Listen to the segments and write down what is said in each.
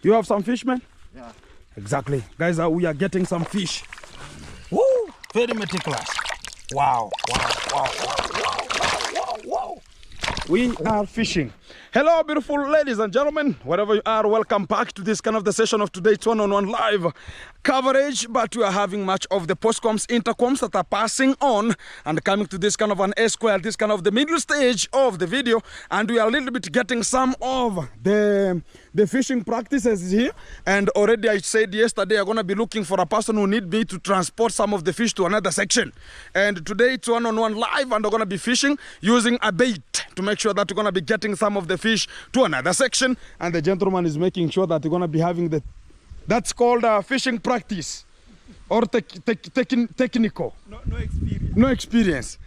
You have some fish, man? Yeah. Exactly. Guys, we are getting some fish. Woo! Very meticulous. Wow, wow, wow, wow, wow, wow, wow, wow. We are fishing. Hello, beautiful ladies and gentlemen, wherever you are, welcome back to this kind of the session of today's one-on-one live coverage. But we are having much of the postcoms, intercoms that are passing on and coming to this kind of an S-square, this kind of the middle stage of the video. And we are a little bit getting some of the fishing practices here. And already I said yesterday, I'm going to be looking for a person who need me to transport some of the fish to another section. And today it's one-on-one live, and we're going to be fishing using a bait to make sure that we're going to be getting some of the fish to another section. And the gentleman is making sure that we're going to be having that's called fishing practice or technical. No experience. No experience.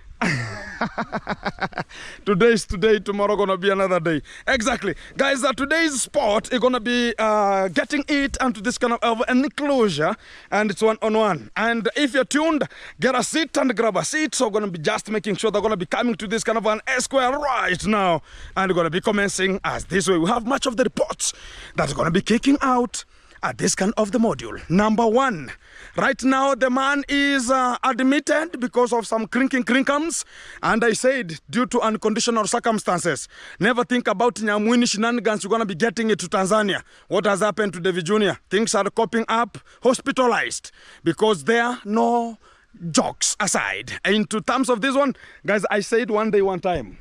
Today is today, tomorrow gonna be another day. Exactly. Guys, today's spot is gonna be getting it into this kind of an enclosure, and it's one-on-one. And if you're tuned, get a seat and grab a seat. So we're gonna be just making sure they're gonna be coming to this kind of an S-square right now, and we're gonna be commencing as this way. We have much of the reports that's gonna be kicking out at this kind of the module. Number one, right now the man is admitted because of some crinkums, and I said due to unconditional circumstances. Never think about Nyamwini shenanigans. You're going to be getting it to Tanzania. What has happened to Davy Jr.? Things are coping up, hospitalized, because there are no jokes aside. Into terms of this one, guys, I said one day, one time,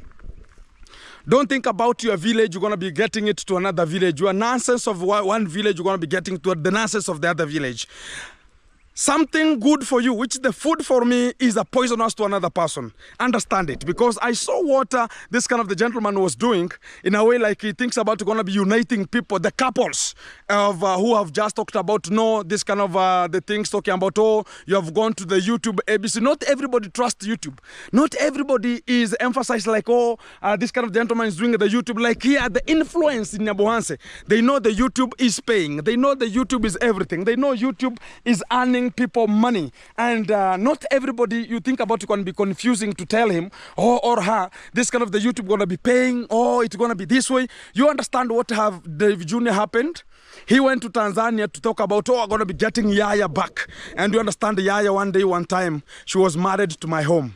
don't think about your village, you're going to be getting it to another village. Your nonsense of one village, you're going to be getting to the nonsense of the other village. Something good for you, which the food for me is a poisonous to another person. Understand it, because I saw what this kind of the gentleman was doing in a way like he thinks about going to be uniting people, the couples of who have just talked about this kind of the things talking about, oh, you have gone to the YouTube ABC. Not everybody trusts YouTube. Not everybody is emphasized like, oh, this kind of gentleman is doing the YouTube. Like here, the influence in Nyabuhanse. They know the YouTube is paying. They know the YouTube is everything. They know YouTube is earning people money, and not everybody you think about it can be confusing to tell him or her this kind of the YouTube gonna be paying, or it's gonna be this way. You understand what have Davy Jr. happened? He went to Tanzania to talk about, oh, I'm gonna be getting Yaya back. And you understand, Yaya one day, one time, she was married to my home.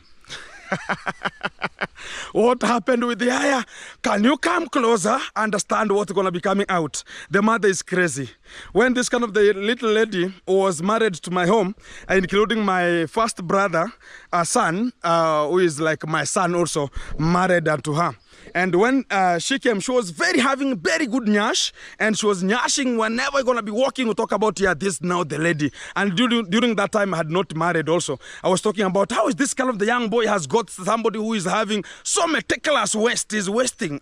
What happened with Yaya? Can you come closer? Understand what's going to be coming out. The mother is crazy. When this kind of the little lady was married to my home, including my first brother, son, who is like my son also, married to her. And when she came, she was having very good nyash, and she was nyashing whenever we're going to be walking. We talk about, yeah, this now the lady. And during that time, I had not married also. I was talking about how is this kind of the young boy has got somebody who is having so meticulous waste, is wasting.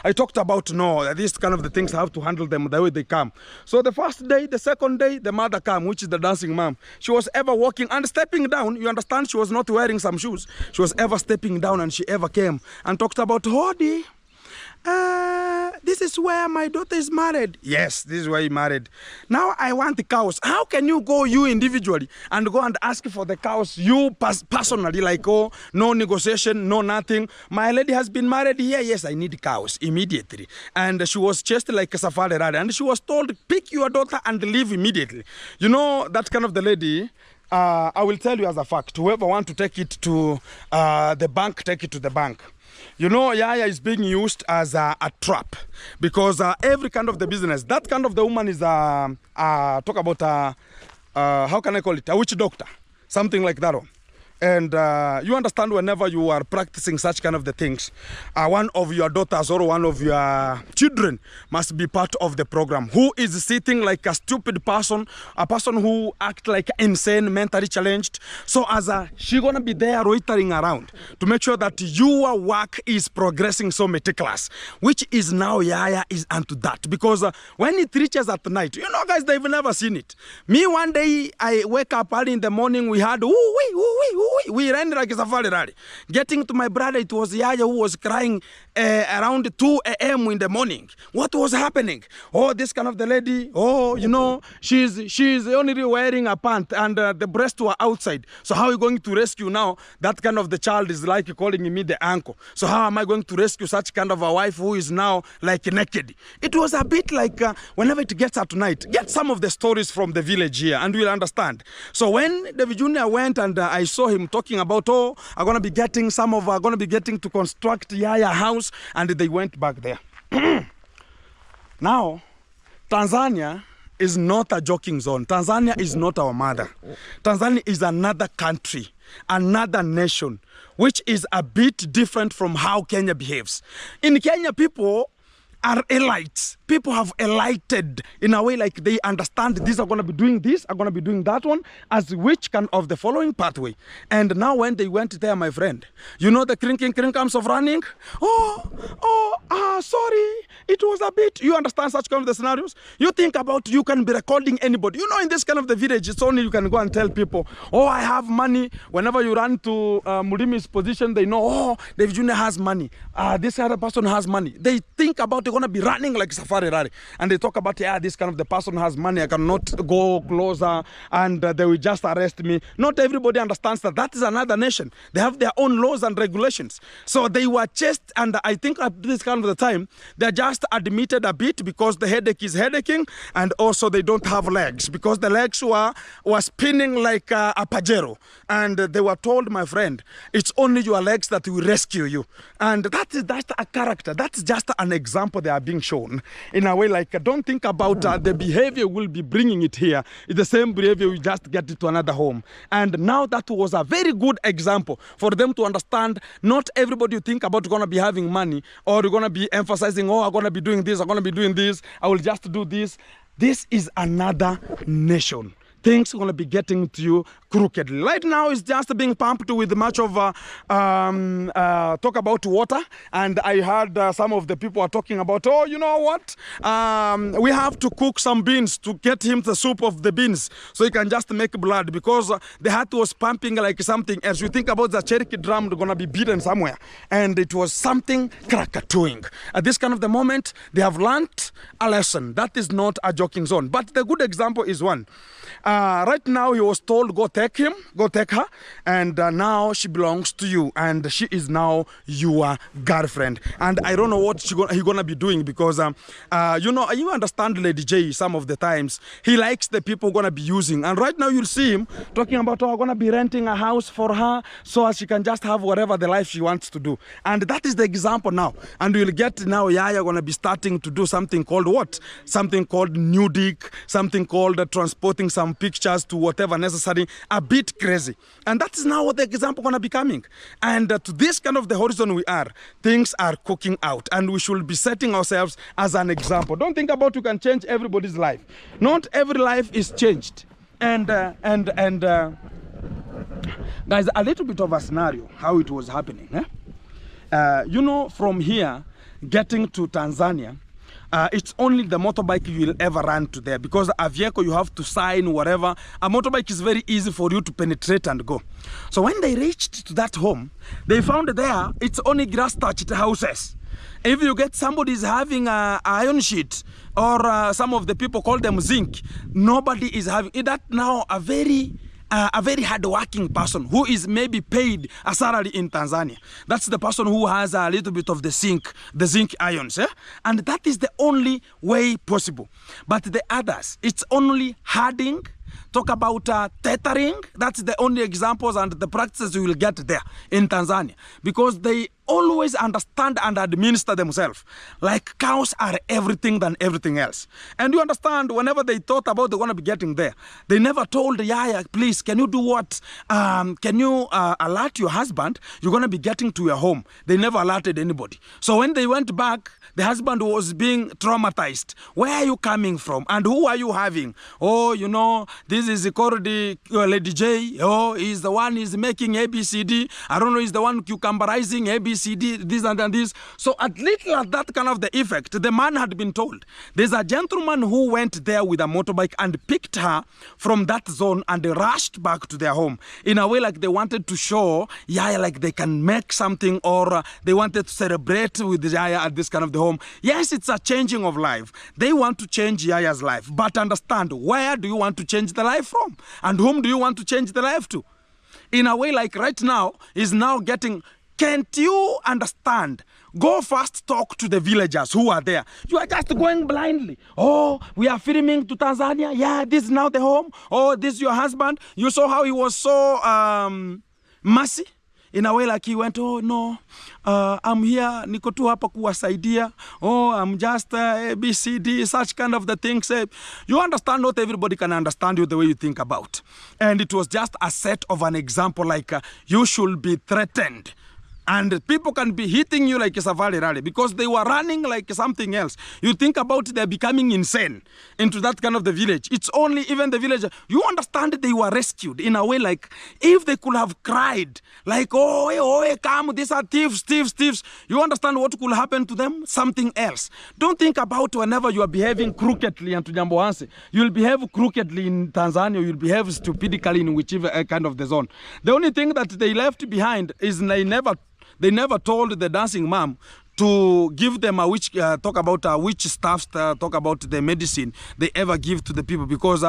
I talked about, no, this kind of the things I have to handle them the way they come. So the first day, the second day, the mother came, which is the dancing mom. She was ever walking and stepping down. You understand, she was not wearing some shoes. She was ever stepping down, and she ever came and talked about, Hodi, this is where my daughter is married. Yes, this is where he married. Now I want the cows. How can you go, you individually, and go and ask for the cows, you personally, like, oh, no negotiation, no nothing. My lady has been married here. Yes, I need cows immediately. And she was chased like a safari rider, and she was told, pick your daughter and leave immediately. You know, that kind of the lady, I will tell you as a fact, whoever want to take it to the bank, take it to the bank. You know, Yaya is being used as a trap, because every kind of the business, that kind of the woman is talk about, how can I call it, a witch doctor, something like that. And you understand, whenever you are practicing such kind of the things, one of your daughters or one of your children must be part of the program. Who is sitting like a stupid person, a person who act like insane, mentally challenged. So as she gonna be there loitering around to make sure that your work is progressing so meticulous, which is now Yaya is onto that. Because when it reaches at night, you know, guys, they've never seen it. Me, one day, I wake up early in the morning, we had, ooh, wee, ooh, wee, ooh, we ran like a safari rally. Getting to my brother, it was Yaya who was crying around 2 a.m. in the morning. What was happening? Oh, this kind of the lady, oh, you know, she's only wearing a pant and the breasts were outside. So how are you going to rescue now? That kind of the child is like calling me the uncle. So how am I going to rescue such kind of a wife who is now like naked? It was a bit like whenever it gets at night, get some of the stories from the village here and we'll understand. So when Davy Jr. went and I saw him talking about, oh, I'm going to be getting to construct Yaya house, and they went back there. Now, Tanzania is not a joking zone. Tanzania is not our mother. Tanzania is another country, another nation, which is a bit different from how Kenya behaves. In Kenya, people are elites. People have elited in a way like they understand these are going to be doing this, are going to be doing that one, as which kind of the following pathway. And now when they went there, my friend, you know the crinkles of running? Sorry, it was a bit, you understand such kind of the scenarios? You think about you can be recording anybody. You know, in this kind of the village, it's only you can go and tell people, oh, I have money. Whenever you run to Murimi's position, they know, oh, Davy Jr. has money. This other person has money. They think about they're going to be running like safari rally. And they talk about, yeah, this kind of the person has money. I cannot go closer and they will just arrest me. Not everybody understands that that is another nation. They have their own laws and regulations. So they were chased, and I think at this kind of the time, they just admitted a bit because the headache is headaching, and also they don't have legs because the legs were spinning like a Pajero. And they were told, my friend, it's only your legs that will rescue you. And that's a character. That's just an example they are being shown. In a way like, don't think about the behavior will be bringing it here. It's the same behavior, we just get it to another home. And now that was a very good example for them to understand not everybody you think about going to be having money, or you're going to be emphasizing, oh, I'm going to be doing this, I'm going to be doing this, I will just do this. This is another nation. Things are going to be getting to you crookedly. Right now, it's just being pumped with much of talk about water. And I heard some of the people are talking about, oh, you know what? We have to cook some beans to get him the soup of the beans so he can just make blood, because the heart was pumping like something else. You think about the Cherokee drum going to be beaten somewhere. And it was something krakatooing. At this kind of the moment, they have learned a lesson. That is not a joking zone. But the good example is one. Right now, he was told, go take her, and now she belongs to you, and she is now your girlfriend. And I don't know what he's gonna be doing, because you know, you understand Lady J. Some of the times he likes the people gonna be using, and right now you'll see him talking about, oh, I'm gonna be renting a house for her so she can just have whatever the life she wants to do. And that is the example now. And you'll get now Yaya gonna be starting to do something called what? Something called nudic, something called transporting some pictures to whatever necessary, a bit crazy. And that is now what the example gonna be coming. And to this kind of the horizon we are, things are cooking out, and we should be setting ourselves as an example. Don't think about you can change everybody's life. Not every life is changed. And guys, a little bit of a scenario how it was happening. You know, from here getting to Tanzania, it's only the motorbike you will ever run to there, because a vehicle you have to sign whatever. A motorbike is very easy for you to penetrate and go. So when they reached to that home, they found there it's only grass touched houses. If you get somebody's having a iron sheet, or some of the people call them zinc, nobody is having it. That now a very hard-working person who is maybe paid a salary in Tanzania. That's the person who has a little bit of the zinc ions. And that is the only way possible. But the others, it's only herding. Talk about tethering. That's the only examples and the practices you will get there in Tanzania, because they always understand and administer themselves. Like cows are everything than everything else. And you understand, whenever they thought about they're going to be getting there, they never told Yaya, please, can you do what? Can you alert your husband? You're going to be getting to your home. They never alerted anybody. So when they went back, the husband was being traumatized. Where are you coming from? And who are you having? Oh, you know, this is called Lady J. Oh, he's the one is making ABCD. I don't know, he's the one cucumberizing ABCD. ABCD, this and this. So at least at that kind of the effect, the man had been told. There's a gentleman who went there with a motorbike and picked her from that zone and rushed back to their home. In a way, like they wanted to show Yaya like they can make something, or they wanted to celebrate with Yaya at this kind of the home. Yes, it's a changing of life. They want to change Yaya's life, but understand, where do you want to change the life from? And whom do you want to change the life to? In a way, like right now, is now getting, can't you understand? Go first talk to the villagers who are there. You are just going blindly. Oh, we are filming to Tanzania. Yeah, this is now the home. Oh, this is your husband. You saw how he was so mercy. In a way, like he went, oh no, I'm here, niko tu hapa kuwasaidia. Oh, I'm just ABCD, such kind of the things. You understand, not everybody can understand you the way you think about. And it was just a set of an example, like you should be threatened. And people can be hitting you like a safari rally because they were running like something else. You think about they're becoming insane into that kind of the village. It's only even the village. You understand they were rescued in a way, like if they could have cried like, oh, come, these are thieves, thieves, thieves. You understand what could happen to them? Something else. Don't think about whenever you are behaving crookedly and to Jambohansi. You'll behave crookedly in Tanzania. You'll behave stupidly in whichever kind of the zone. The only thing that they left behind is they never told the dancing mom to give them a witch, talk about witch stuff, talk about the medicine they ever give to the people, because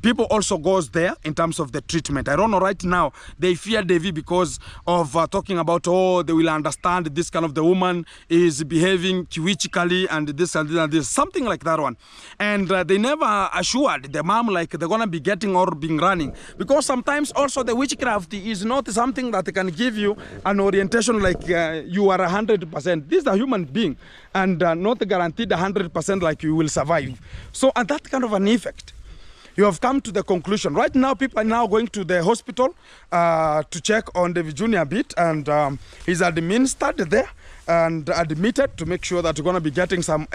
people also goes there in terms of the treatment. I don't know, right now they fear Davy because of talking about, oh, they will understand this kind of the woman is behaving witchically and this and this and this, something like that one. And they never assured the mom like they're gonna be getting or being running, because sometimes also the witchcraft is not something that can give you an orientation like you are 100%. This is a human being and not guaranteed 100% like you will survive. So and that kind of an effect. You have come to the conclusion. Right now, people are now going to the hospital to check on Davy Jr. a bit, and he's administered there and admitted to make sure that you're going to be getting some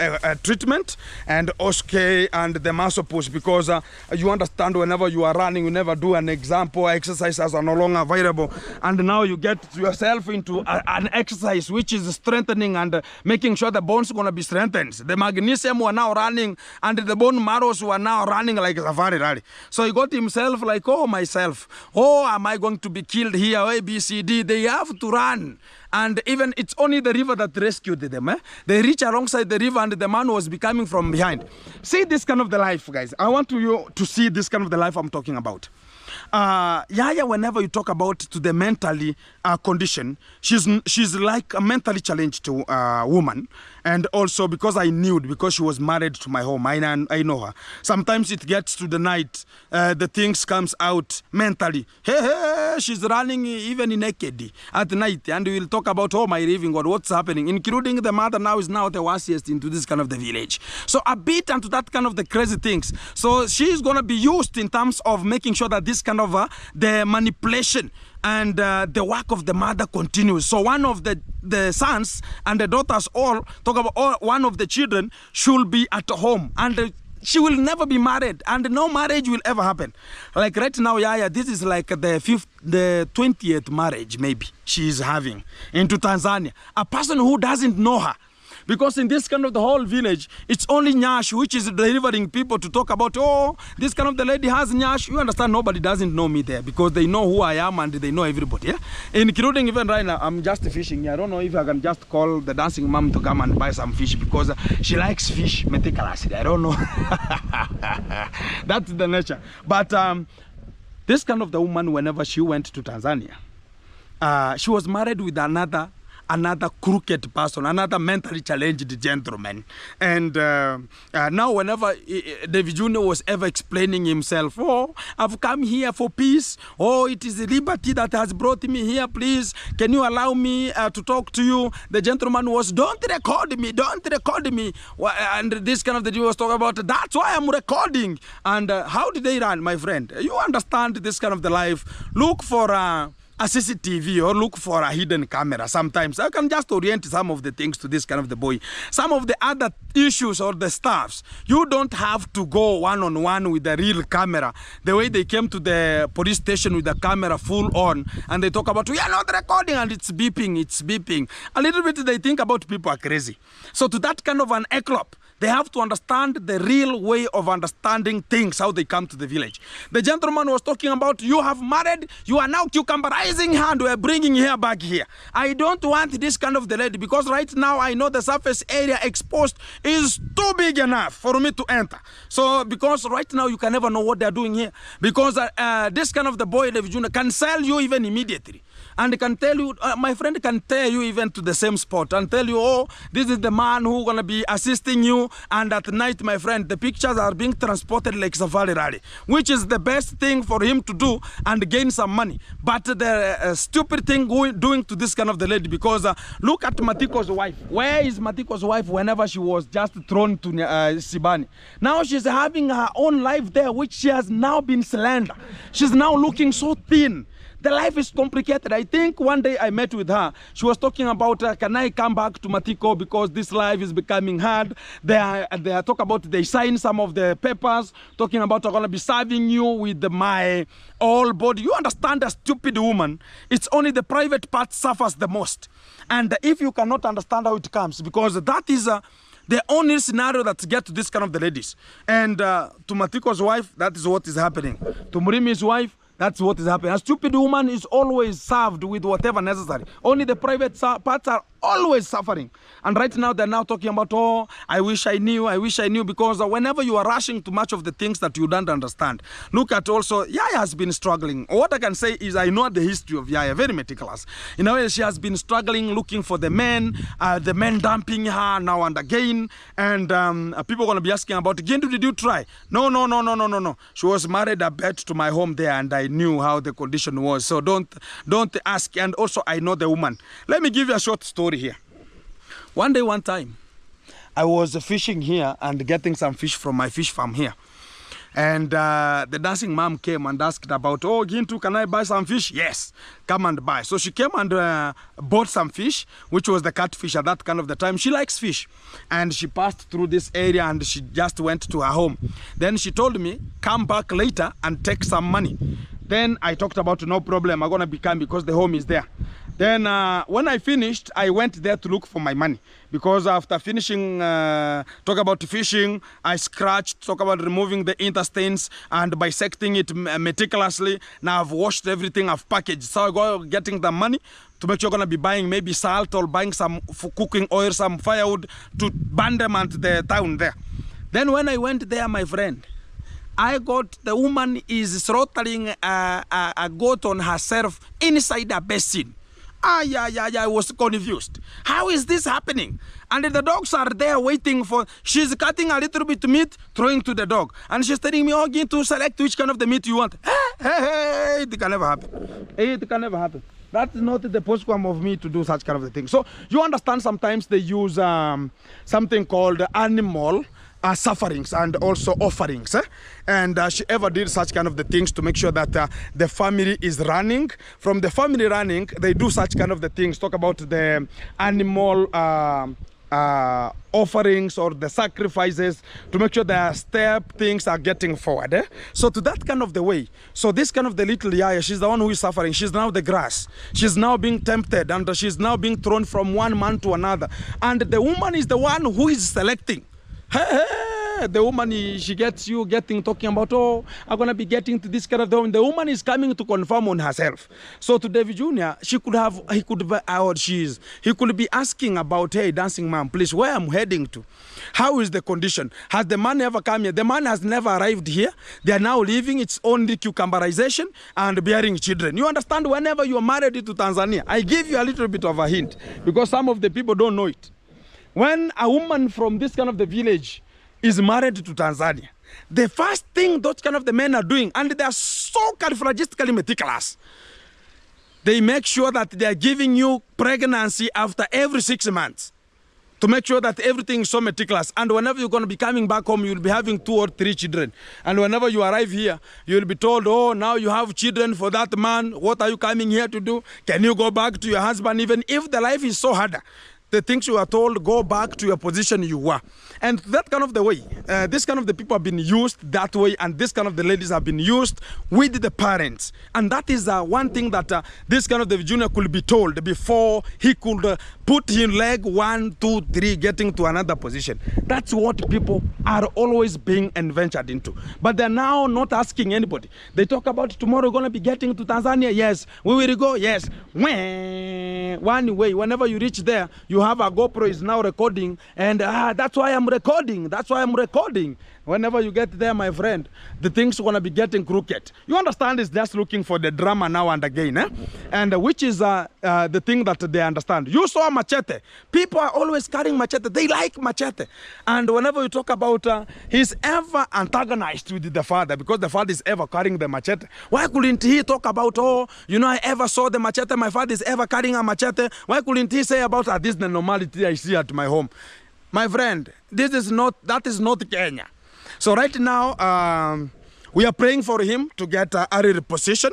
treatment and OSK and the muscle push, because you understand whenever you are running, you never do an example, exercises are no longer available, and now you get yourself into an exercise which is strengthening and making sure the bones are going to be strengthened. The magnesium were now running and the bone marrows were now running like a safari rally. So he got himself like, oh, myself, oh, am I going to be killed here? A, B, C, D. They have to run. And even it's only the river that rescued them. They reach alongside the river and the man was becoming from behind. See this kind of the life, guys. I want you to see this kind of the life I'm talking about. Yaya, whenever you talk about to the mentally condition, she's like a mentally challenged woman. And also because because she was married to my home, I know her. Sometimes it gets to the night, the things comes out mentally. Hey, she's running even naked at night, and we'll talk about, oh my living God, what's happening, including the mother now is now the worst into this kind of the village. So a bit into that kind of the crazy things. So she's gonna be used in terms of making sure that this kind of the manipulation and the work of the mother continues. So one of the sons and the daughters all talk about one of the children should be at home, and she will never be married, and no marriage will ever happen. Like right now, Yaya, this is like the 20th marriage maybe she's having into Tanzania. A person who doesn't know her. Because in this kind of the whole village, it's only Nyash which is delivering people to talk about, oh, this kind of the lady has Nyash. You understand, nobody doesn't know me there because they know who I am and they know everybody. Yeah? Including even right now, I'm just fishing. I don't know if I can just call the dancing mom to come and buy some fish because she likes fish meticulously. I don't know. That's the nature. But this kind of the woman, whenever she went to Tanzania, she was married with another crooked person, another mentally challenged gentleman. And now whenever Davy Jr. was ever explaining himself, oh, I've come here for peace. Oh, it is liberty that has brought me here. Please, can you allow me to talk to you? The gentleman was, don't record me, don't record me. And this kind of the Jew was talking about, that's why I'm recording. And how did they run, my friend? You understand this kind of the life. Look for a CCTV or look for a hidden camera sometimes. I can just orient some of the things to this kind of the boy. Some of the other issues or the stuffs, you don't have to go one-on-one with the real camera. The way they came to the police station with the camera full on and they talk about, we are not recording, and it's beeping. A little bit they think about people are crazy. So to that kind of an eclop, they have to understand the real way of understanding things, how they come to the village. The gentleman was talking about, you have married, you are now cucumberizing her and we are bringing her back here. I don't want this kind of the lady because right now I know the surface area exposed is too big enough for me to enter. So because right now you can never know what they are doing here. Because this kind of the boy, Davy Jr., can sell you even immediately. And can tell you, my friend can tell you even to the same spot and tell you, oh, this is the man who's going to be assisting you. And at night, my friend, the pictures are being transported like safari rally, which is the best thing for him to do and gain some money. But the stupid thing doing to this kind of the lady, because look at Matiko's wife. Where is Matiko's wife whenever she was just thrown to Sibani? Now she's having her own life there, which she has now been slender. She's now looking so thin. The life is complicated. I think one day I met with her. She was talking about, can I come back to Matiko because this life is becoming hard. They talk about, they sign some of the papers, talking about, I'm going to be serving you with my whole body. You understand, a stupid woman, it's only the private part suffers the most. And if you cannot understand how it comes, because that is the only scenario that gets to this kind of the ladies. And to Matiko's wife, that is what is happening. To Murimi's wife, that's what is happening. A stupid woman is always served with whatever necessary. Only the private parts are always suffering. And right now they're now talking about, oh, I wish I knew, because whenever you are rushing to much of the things that you don't understand. Look at also, Yaya has been struggling. What I can say is I know the history of Yaya, very meticulous. In a way, she has been struggling, looking for the men dumping her now and again. And people are going to be asking about, Gindu, did you try? No. She was married a bet to my home there, and I knew how the condition was. So don't ask. And also, I know the woman. Let me give you a short story here. One day, one time, I was fishing here and getting some fish from my fish farm here. And the dancing mom came and asked about, oh, Gintu, can I buy some fish? Yes, come and buy. So she came and bought some fish, which was the catfish at that kind of the time. She likes fish. And she passed through this area and she just went to her home. Then she told me, come back later and take some money. Then I talked about, no problem, I'm going to be coming because the home is there. Then when I finished, I went there to look for my money. Because after finishing, talk about fishing, I scratched, talk about removing the intestines and bisecting it meticulously. Now I've washed everything, I've packaged. So I go getting the money to make sure you're going to be buying maybe salt or buying some cooking oil, some firewood to burn them at the town there. Then when I went there, my friend, I got the woman is throttling a goat on herself inside a basin. I was confused. How is this happening? And the dogs are there waiting for, she's cutting a little bit of meat, throwing to the dog. And she's telling me, oh, to select which kind of the meat you want. Hey, it can never happen. It can never happen. That's not the postcom of me to do such kind of the thing. So you understand sometimes they use something called animal sufferings and also offerings, and she ever did such kind of the things to make sure that the family is running. From the family running, they do such kind of the things, talk about the animal offerings or the sacrifices to make sure the step things are getting forward. So to that kind of the way, so this kind of the little Yaya, she's the one who is suffering. She's now the grass. She's now being tempted and she's now being thrown from one man to another. And the woman is the one who is selecting. Hey, the woman, she gets you talking about, oh, I'm going to be getting to this kind of the woman is coming to confirm on herself. So to Davy Jr., he could be asking about, hey, dancing mom, please, where I'm heading to? How is the condition? Has the man ever come here? The man has never arrived here. They are now living. It's only cucumberization and bearing children. You understand, whenever you are married to Tanzania, I give you a little bit of a hint because some of the people don't know it. When a woman from this kind of the village is married to Tanzania, the first thing those kind of the men are doing, and they are so califragistically meticulous, they make sure that they are giving you pregnancy after every 6 months. to make sure that everything is so meticulous. And whenever you're going to be coming back home, you'll be having 2 or 3 children. And whenever you arrive here, you'll be told, oh, now you have children for that man. What are you coming here to do? Can you go back to your husband? Even if the life is so harder, the things you are told, go back to your position you were. And that kind of the way, this kind of the people have been used that way, and this kind of the ladies have been used with the parents. And that is one thing that this kind of the junior could be told before he could put in leg 1, 2, 3, getting to another position. That's what people are always being adventured into. But they're now not asking anybody. They talk about tomorrow going to be getting to Tanzania. Yes. We will go. Yes. One way, whenever you reach there, you have a GoPro is now recording, and that's why I'm recording. That's why I'm recording. Whenever you get there, my friend, the things are going to be getting crooked. You understand, it's just looking for the drama now and again, eh? And which is the thing that they understand. You saw machete. People are always carrying machete. They like machete. And whenever you talk about he's ever antagonized with the father because the father is ever carrying the machete. Why couldn't he talk about, oh, you know, I ever saw the machete, my father is ever carrying a machete? Why couldn't he say about this is the normality I see at my home? My friend, that is not Kenya. So right now, we are praying for him to get a reposition,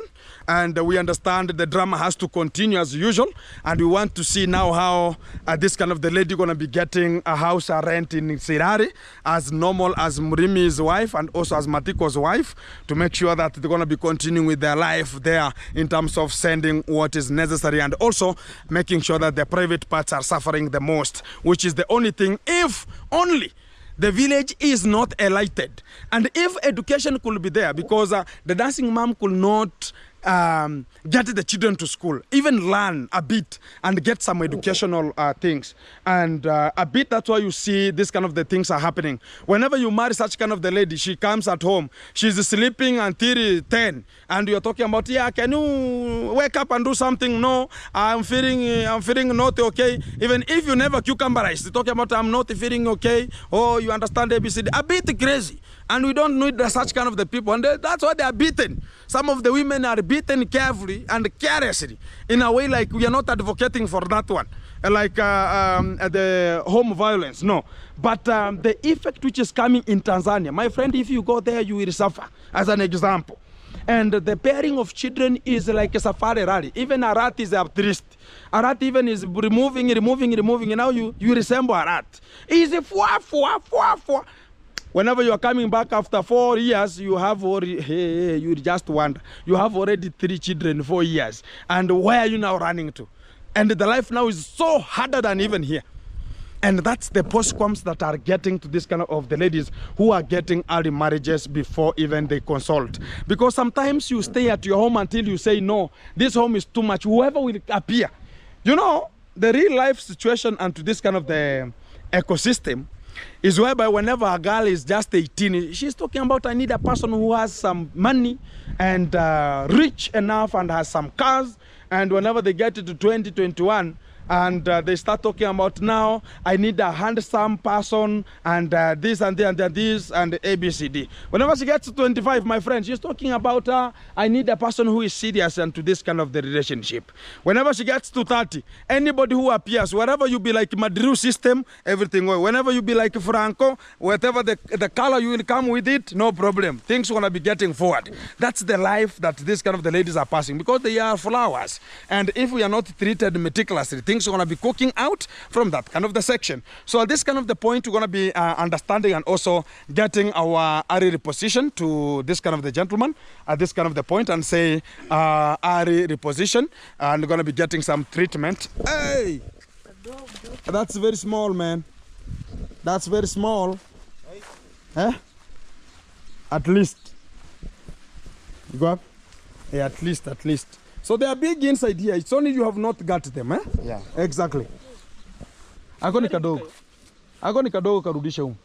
and we understand the drama has to continue as usual, and we want to see now how this kind of the lady going to be getting a house rent in Sirari as normal as Murimi's wife and also as Matiko's wife, to make sure that they're going to be continuing with their life there in terms of sending what is necessary, and also making sure that the private parts are suffering the most, which is the only thing, if only the village is not enlightened. And if education could be there, because the dancing mom could not get the children to school, even learn a bit and get some educational things. And a bit, that's why you see this kind of the things are happening. Whenever you marry such kind of the lady, she comes at home, she's sleeping until 10, and you're talking about, yeah, can you wake up and do something? No, I'm feeling not okay. Even if you never cucumberize, you're talking about, I'm not feeling okay. Oh, you understand ABCD. A bit crazy. And we don't need such kind of the people. And that's why they are beaten. Some of the women are beaten carefully and carelessly, in a way like we are not advocating for that one, like the home violence, no. But the effect which is coming in Tanzania, my friend, if you go there, you will suffer, as an example. And the pairing of children is like a safari rally. Even a rat is a trist. A rat even is removing, and now you resemble a rat. It's a four. Whenever you are coming back after 4 years, you have already, you just wonder, you have already 3 children, 4 years. And where are you now running to? And the life now is so harder than even here. And that's the postcoms that are getting to this kind of the ladies who are getting early marriages before even they consult. Because sometimes you stay at your home until you say, no, this home is too much. Whoever will appear. You know, the real life situation and to this kind of the ecosystem is whereby whenever a girl is just 18, she's talking about, I need a person who has some money and rich enough and has some cars. And whenever they get to 20, 21, and they start talking about, now I need a handsome person and this and this and ABCD. Whenever she gets to 25, my friend, she's talking about I need a person who is serious and to this kind of the relationship. Whenever she gets to 30, anybody who appears, wherever you be like Madru system, everything. Whenever you be like Franco, whatever the color you will come with it, no problem. Things gonna be getting forward. That's the life that this kind of the ladies are passing, because they are flowers. And if we are not treated meticulously, things are going to be cooking out from that kind of the section. So at this kind of the point, we're going to be understanding and also getting our early reposition to this kind of the gentleman at this kind of the point, and say early reposition, and we're going to be getting some treatment. Hey, that's very small, man. That's very small. Eh? At least. You go up? Yeah, at least. So they are big inside here. It's only you have not got them, eh? Yeah. Exactly. Ako ni kadogo karudisha huko.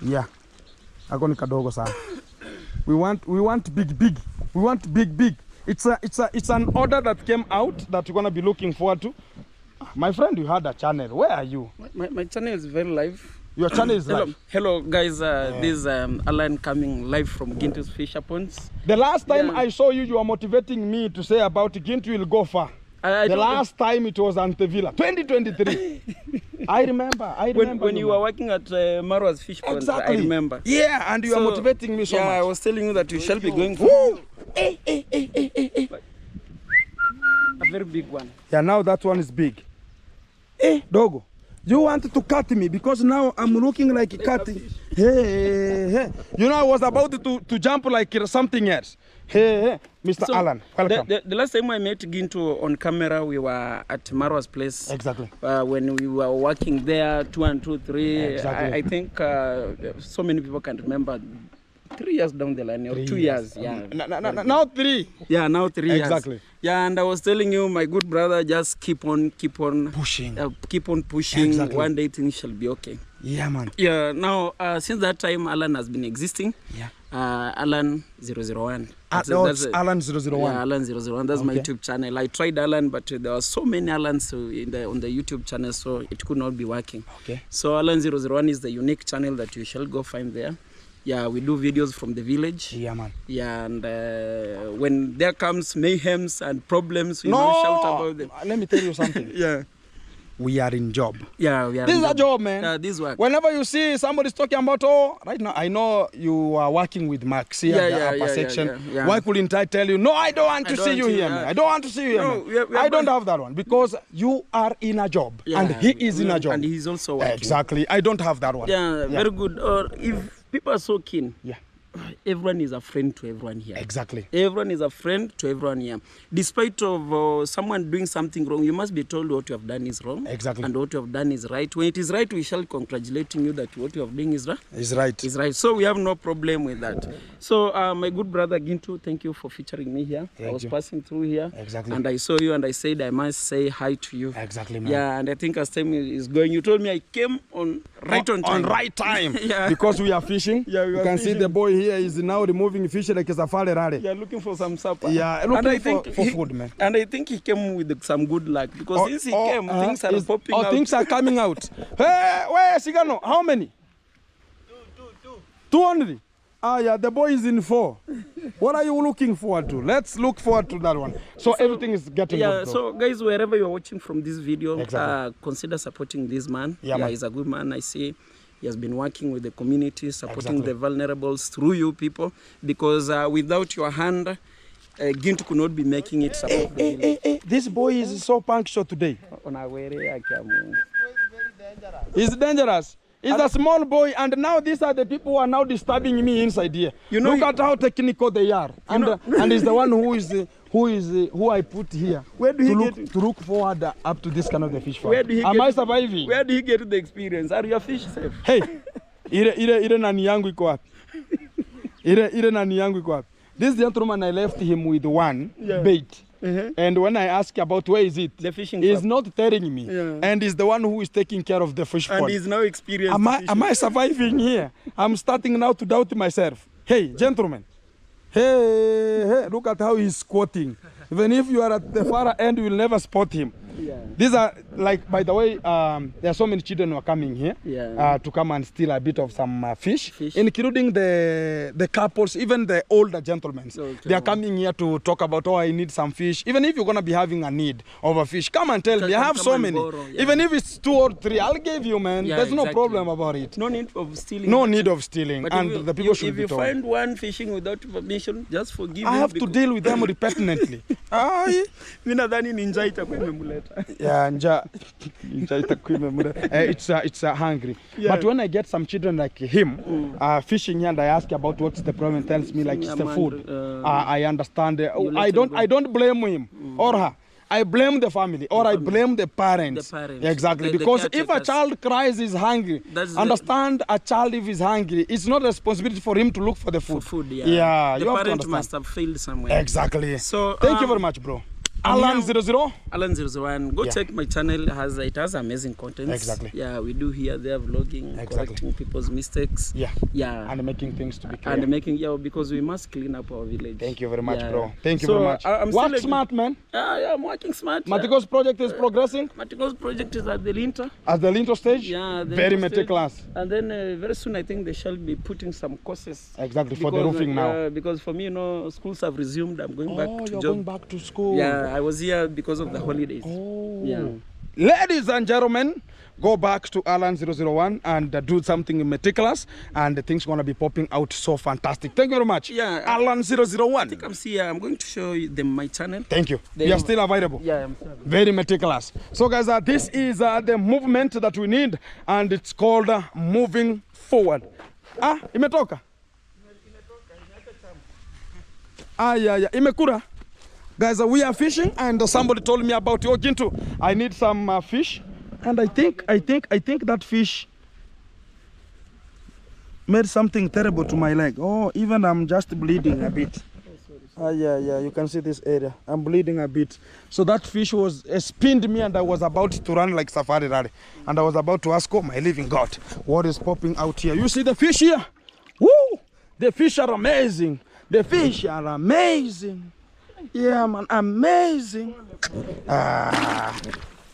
Yeah. Ako ni kadogo sana. We want big. We want big. It's an order that came out that we're going to be looking forward to. My friend, you had a channel. Where are you? My channel is very live. Your channel is live. Hello guys, this is Alan coming live from Gintu's Fisher Ponds. The last time I saw you, you were motivating me to say about Gintu will go far. I The don't- last time it was Antevilla, 2023. I remember. When you were working at Marwa's Fish Pond, Exactly. I remember. Yeah, and you are motivating me so yeah, much. I was telling you that you shall be going for Woo! a very big one. Yeah, now that one is big. Hey, Dogo, you want to cut me because now I'm looking like cutting. Hey. You know, I was about to jump like something else. Hey, Mr. So, Alan, welcome. The last time I met Ginto on camera, we were at Marwa's place. Exactly. When we were working there, 2 and 2, 3. Exactly. I think so many people can remember 3 years down the line, or 2 years. Yeah. Now 3. Yeah, now 3 years. Exactly. Yeah, and I was telling you, my good brother, just keep on Pushing. keep on pushing. Exactly. One day things shall be okay. Yeah, man. Yeah. Now, since that time, Alan has been existing. Yeah. Alan 001. That's Alan 001. Yeah, Alan 001. That's my YouTube channel. I tried Alan, but there were so many Alans on the YouTube channel, so it could not be working. Okay. So Alan 001 is the unique channel that you shall go find there. Yeah, we do videos from the village. Yeah, man. Yeah, and when there comes mayhems and problems, we don't shout about them. Let me tell you something. Yeah. We are in job. Yeah, we are. This is a job, man. Yeah, this work. Whenever you see somebody's talking about, right now, I know you are working with Max here at the upper section. Yeah. Why couldn't I tell you, no, I don't want to see you here, man. I don't want to see you here, man. I don't have that one because you are in a job and he is in a job. And he's also working. Exactly. I don't have that one. Yeah, very good. Or if people are so keen, yeah, everyone is a friend to everyone here. Exactly. Everyone is a friend to everyone here. Despite of someone doing something wrong, you must be told what you have done is wrong. Exactly. And what you have done is right. When it is right, we shall congratulate you that what you have done is right. Is right. Is right. So we have no problem with that. So my good brother Gintu, thank you for featuring me here. I was passing through here. Exactly. And I saw you and I said I must say hi to you. Exactly, man. Yeah, and I think as time is going, you told me I came on right on time. On right time. Yeah. Because we are fishing. Yeah, we you are can fishing. see the boy here is now removing fish like a safari rally. Yeah, looking for some supper. Yeah, looking for food, man. And I think he came with some good luck because since he came, things are popping out. Things are coming out. Hey, where Sigano? How many? Two only. Ah, yeah, the boy is in 4. What are you looking forward to? Let's look forward to that one. So everything is getting good. Yeah, so guys, wherever you're watching from this video, Exactly. consider supporting this man. Yeah, man. He's a good man, I see. He has been working with the community, supporting the vulnerables through you people, because without your hand, Gintu could not be making it support the village. This boy is so punctual today. On our way, He's dangerous. He's a small boy, and now these are the people who are now disturbing me inside here. You know, look at how technical they are, and he's the one who I put here. Where do he to look forward up to this kind of the fish farm. Where do he Am I surviving? Where do he get the experience? Are your fish safe? Hey, ile nani yangu iko wapi? Ile nani yangu iko wapi? This gentleman, I left him with one bait. And when I ask about where is it, the fishing he's club. not telling me. And he's the one who is taking care of the fish pond. And he's now experienced. Am I surviving here? I'm starting now to doubt myself. Hey, gentlemen. Hey, look at how he's squatting. Even if you are at the far end, you will never spot him. Yeah. These are, like, by the way, there are so many children who are coming here to come and steal a bit of some fish, including the couples, even the older gentlemen. Okay. They are coming here to talk about, oh, I need some fish. Even if you're going to be having a need of a fish, come and tell me. I have so many. Borrow, Even if it's 2 or 3, I'll give you, man. There's no problem about it. No need of stealing. No need of stealing. But and the people should be told. If you find one fishing without permission, just forgive him. I have to deal with them repentantly. Yeah, it's hungry. But when I get some children like him fishing here and I ask about what's the problem, tells me like it's the food. I understand. I don't blame him or her. I blame the family or I blame the parents. Exactly. Because if a child cries is hungry, understand a child if he's hungry, it's not a responsibility for him to look for the food. The you have to parent must have failed somewhere. Exactly. So thank you very much, bro. Alan 00? Alan 01. Go check my channel. It has amazing content. Exactly. Yeah, we do here there vlogging, correcting people's mistakes. Yeah. And making things to be clear. And because we must clean up our village. Thank you very much, bro. Thank you very much. Work smart, man. Yeah, I'm working smart. Matiko's project is progressing? Matiko's project is at the linter. At the linter stage? Yeah. Very meticulous. And then very soon I think they shall be putting some courses. Exactly, for the roofing now. Because for me, schools have resumed. I'm going back to job. You're going back to school. Yeah. I was here because of the holidays. Oh. Yeah. Ladies and gentlemen, go back to Alan 001 and do something meticulous, and the things gonna be popping out so fantastic. Thank you very much. Yeah. Alan 001. I think I'm going to show you my channel. Thank you. You're still available. Yeah, I'm sorry. Very meticulous. So guys, this is the movement that we need, and it's called moving forward. Imetoka? Yeah. Imekura. Guys, we are fishing, and somebody told me about your Gintu. I need some fish, and I think that fish made something terrible to my leg. Oh, even I'm just bleeding a bit. Yeah, you can see this area. I'm bleeding a bit. So that fish was spinned me, and I was about to run like safari rally, and I was about to ask, oh my living God, what is popping out here? You see the fish here? Woo! The fish are amazing. The fish are amazing. Yeah, man, amazing.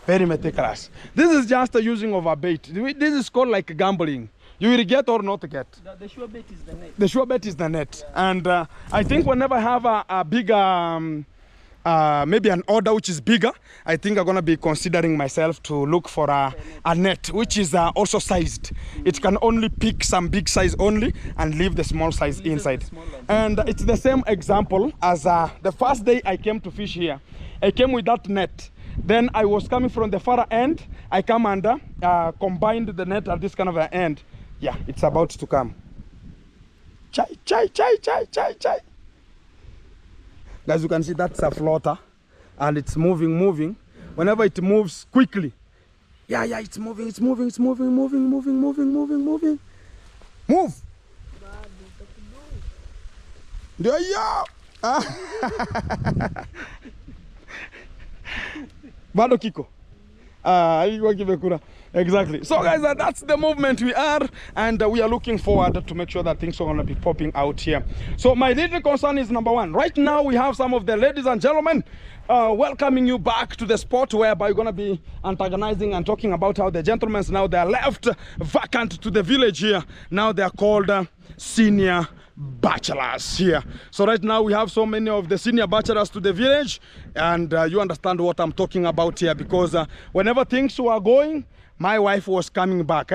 Very meticulous. This is just the using of a bait. This is called like gambling. You will get or not get. The sure bait is the net. The sure bet is the net. And I think whenever I have a bigger, maybe an order which is bigger, I think I'm going to be considering myself to look for a net which is also sized. It can only pick some big size only and leave the small size inside. And it's the same example as the first day I came to fish here. I came with that net. Then I was coming from the far end. I come under, combined the net at this kind of an end. Yeah, it's about to come. Chai. Guys, you can see that's a floater, and it's moving. Whenever it moves quickly, yeah, it's moving. Move. Yeah. Bado kiko. Exactly. So guys, that's the movement we are, and we are looking forward to make sure that things are going to be popping out here. So my little concern is number one. Right now we have some of the ladies and gentlemen welcoming you back to the spot, whereby you're going to be antagonizing and talking about how the gentlemen now they are left vacant to the village here. Now they are called senior bachelors here. So right now we have so many of the senior bachelors to the village, and you understand what I'm talking about here, because whenever things were going, my wife was coming back.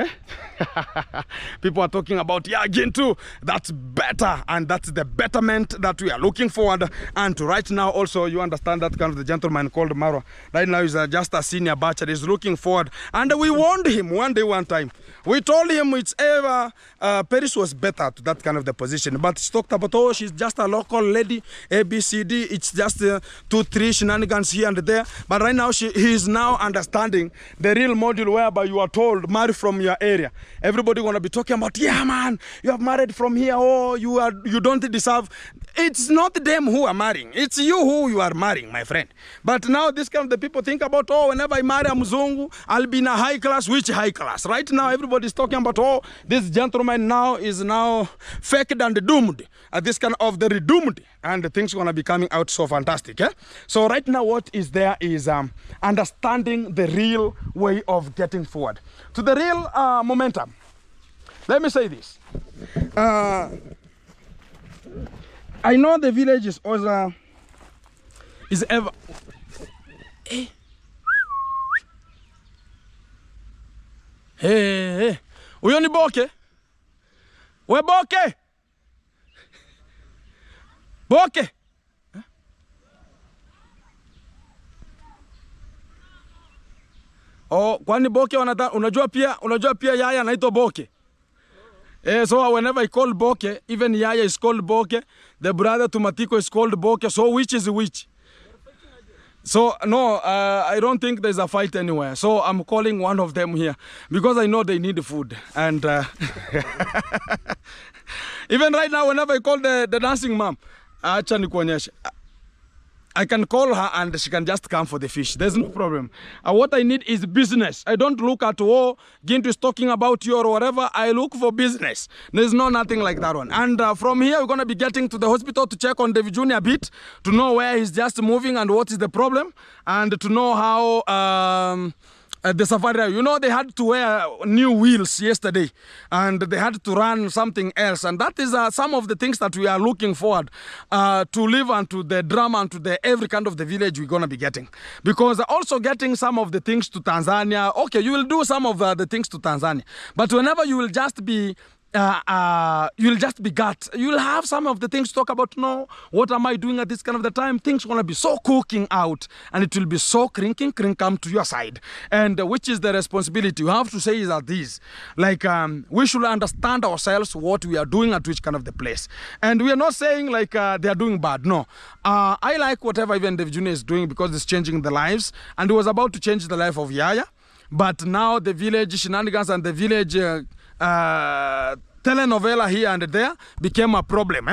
People are talking about, yeah, Gintu, that's better, and that's the betterment that we are looking forward. And to right now also, you understand that kind of the gentleman called Marwa. Right now he's just a senior bachelor. He's looking forward. And we warned him one time. We told him it's ever, Paris was better to that kind of the position. But she talked about, oh, she's just a local lady, ABCD. It's just 2-3 shenanigans here and there. But right now, he is now understanding the real module whereby you are told, marry from your area. Everybody gonna be talking about, yeah, man, you have married from here. Oh, you don't deserve. It's not them who are marrying. It's you who you are marrying, my friend. But now this kind of the people think about, oh, whenever I marry a Mzungu, I'll be in a high class. Which high class? Right now, everybody's talking about, oh, this gentleman now is now faked and doomed. This kind of the redeemed, and the things are gonna be coming out so fantastic. So right now, what is there is understanding the real way of getting forward to the real momentum. Let me say this. I know the village is also is ever. Hey. Uyo ni boke? We boke? Boke? Oh, kwani boke unajua pia yaya anaitwa boke. So whenever I call boke, even yaya is called boke, the brother to Matiko is called boke, so which is which? So no, I don't think there's a fight anywhere. So I'm calling one of them here because I know they need food. And even right now, whenever I call the dancing mom, I can call her and she can just come for the fish. There's no problem. What I need is business. I don't look at, oh, Gintu is talking about you or whatever. I look for business. There's nothing like that one. And from here, we're going to be getting to the hospital to check on Davy Jr. a bit, to know where he's just moving and what is the problem, and to know how the safari ride. You know, they had to wear new wheels yesterday, and they had to run something else. And that is some of the things that we are looking forward to live and to the drama and to the every kind of the village we're going to be getting. Because also getting some of the things to Tanzania, okay, you will do some of the things to Tanzania. But whenever you will just be you'll just be gut. You'll have some of the things to talk about. No, what am I doing at this kind of the time? Things gonna be so cooking out, and it will be so crinking come to your side. And which is the responsibility you have to say is that this, like we should understand ourselves what we are doing at which kind of the place. And we are not saying like they are doing bad. No, I like whatever even Davy Jr. is doing because it's changing the lives, and it was about to change the life of Yaya. But now the village shenanigans and the village telenovela here and there became a problem,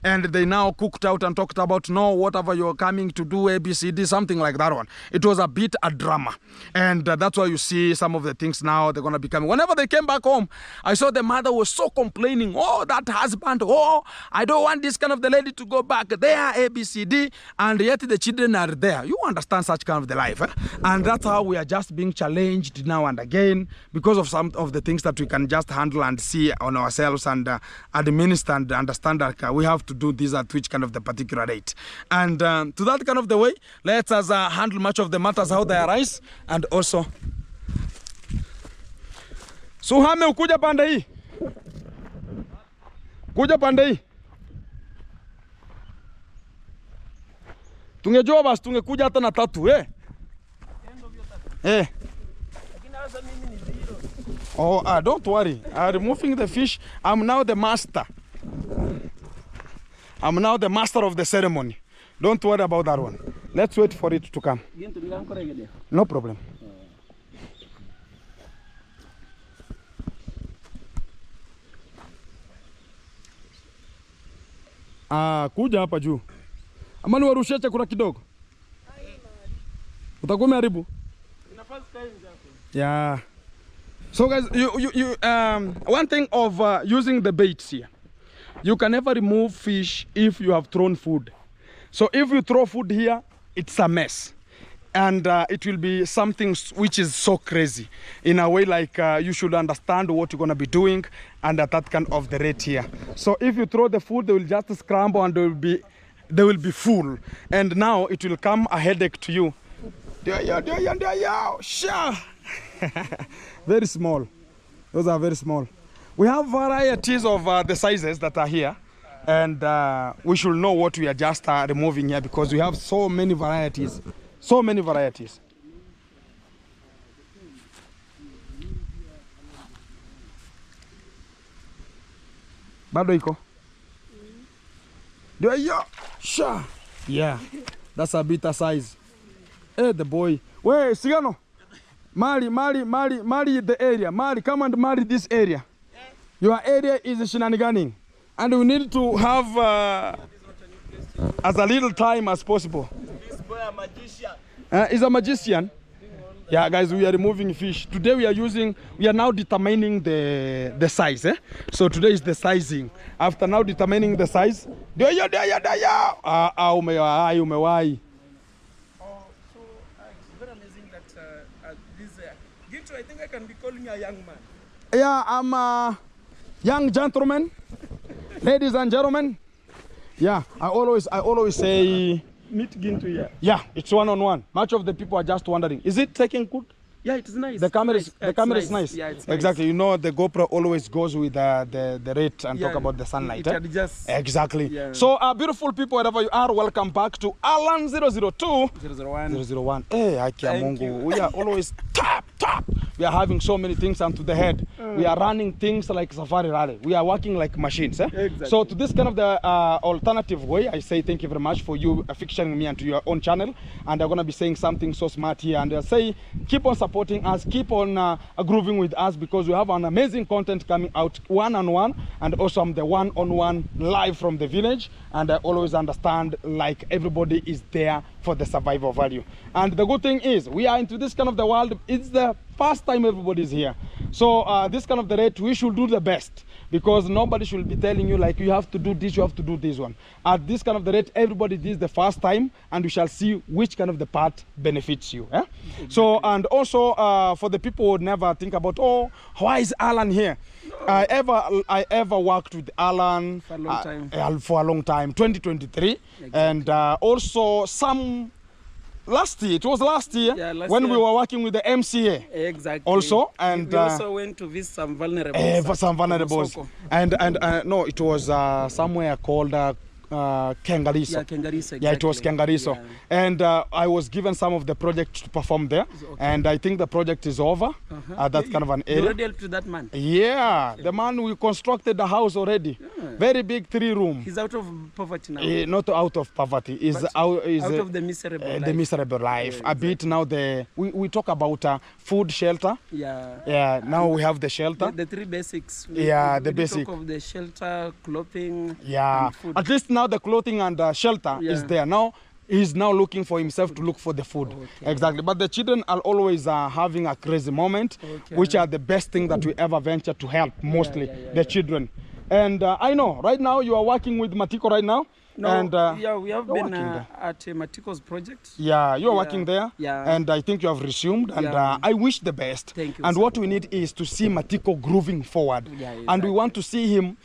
and they now cooked out and talked about, no, whatever you're coming to do, ABCD, something like that one. It was a bit a drama, and that's why you see some of the things now they're going to be coming. Whenever they came back home, I saw the mother was so complaining, oh, that husband, oh, I don't want this kind of the lady to go back there, ABCD, and yet the children are there. You understand such kind of the life, and that's how we are just being challenged now and again because of some of the things that we can just handle and see on ourselves and administer and understand that we have to do this at which kind of the particular rate. And to that kind of the way, let us handle much of the matters how they arise. And also Suhame, ukuja pande hii, kuja pande hii. Tungejua basi tungekuja hata na tatu Oh, don't worry. Removing the fish, I'm now the master. I'm now the master of the ceremony. Don't worry about that one. Let's wait for it to come. No problem. Kuja hapa juu. Amani warushia chakula kidogo. Utakuwa umeharibu? Yeah. So guys, one thing of using the baits here. You can never remove fish if you have thrown food. So if you throw food here, it's a mess. And it will be something which is so crazy. In a way like you should understand what you're going to be doing and at that kind of the rate here. So if you throw the food, they will just scramble and they will be full. And now it will come a headache to you. Very small. Those are very small. We have varieties of the sizes that are here, and we should know what we are just removing here because we have so many varieties. So many varieties. Bado iko? Yeah, that's a bit size. Hey, the boy. Wait, Sigano. Marry the area. Come and marry this area. Your area is shenaniganing, and we need to have as a little time as possible. This boy a magician. Is a magician. Yeah, guys, we are removing fish. Today we are now determining the size. So today is the sizing. After now determining the size, umewai. I think I can be calling you a young man. Yeah, I'm a young gentleman, ladies and gentlemen. Yeah, I always say meet Gintu here. Yeah, it's one-on-one. Much of the people are just wondering, is it taking good? Yeah, it is nice. The camera is nice. Yeah, it's exactly. Nice. You know, the GoPro always goes with the rate and talk about the sunlight. Exactly. Yeah. So, beautiful people, wherever you are, welcome back to Alan 002 001. Hey, Mungu. We are always top. We are having so many things onto the head. We are running things like Safari Rally. We are working like machines. Exactly. So to this kind of the alternative way, I say thank you very much for you featuring me onto your own channel. And I'm going to be saying something so smart here. And I say keep on supporting us, keep on grooving with us because we have an amazing content coming out one-on-one. And also I'm the one-on-one live from the village. And I always understand like everybody is there for the survival value. And the good thing is we are into this kind of the world. It's the first time everybody's here. So this kind of the rate, we should do the best, because nobody should be telling you like you have to do this, you have to do this one. At this kind of the rate, everybody did the first time, and we shall see which kind of the part benefits you. Eh? Exactly. So, and also for the people who would never think about, oh, why is Alan here? I ever worked with Alan For a long time. for a long time, 2023, Exactly. and also some last year. It was last year when we were working with the MCA. Exactly. Also, and we also went to visit some vulnerables. for some vulnerables, and no, it was somewhere called Kengariso. Yeah, Kengariso. Exactly. Yeah, it was Kengariso. Yeah. And I was given some of the project to perform there, and I think the project is over. That's kind of an You area. already helped to that man. Yeah, the man, we constructed the house already. Very big 3-room. He's out of poverty now. Not out of poverty. Is out of the miserable life. The miserable life. A bit now. We talk about food, shelter. Yeah. Yeah. Now we have the shelter. The three basics. The basic. Talk of the shelter, clothing. Yeah. And food. At least now the clothing and shelter is there. Now he's now looking for himself to look for the food. Exactly. But the children are always having a crazy moment, which are the best thing that we ever venture to help. Mostly the children. And I know right now you are working with Matiko right now. No, and we have been at Matiko's project. Yeah, you're working there. Yeah. And I think you have resumed, and I wish the best. Thank you. And what we need is to see Matiko grooving forward. Yeah, exactly. And we want to see him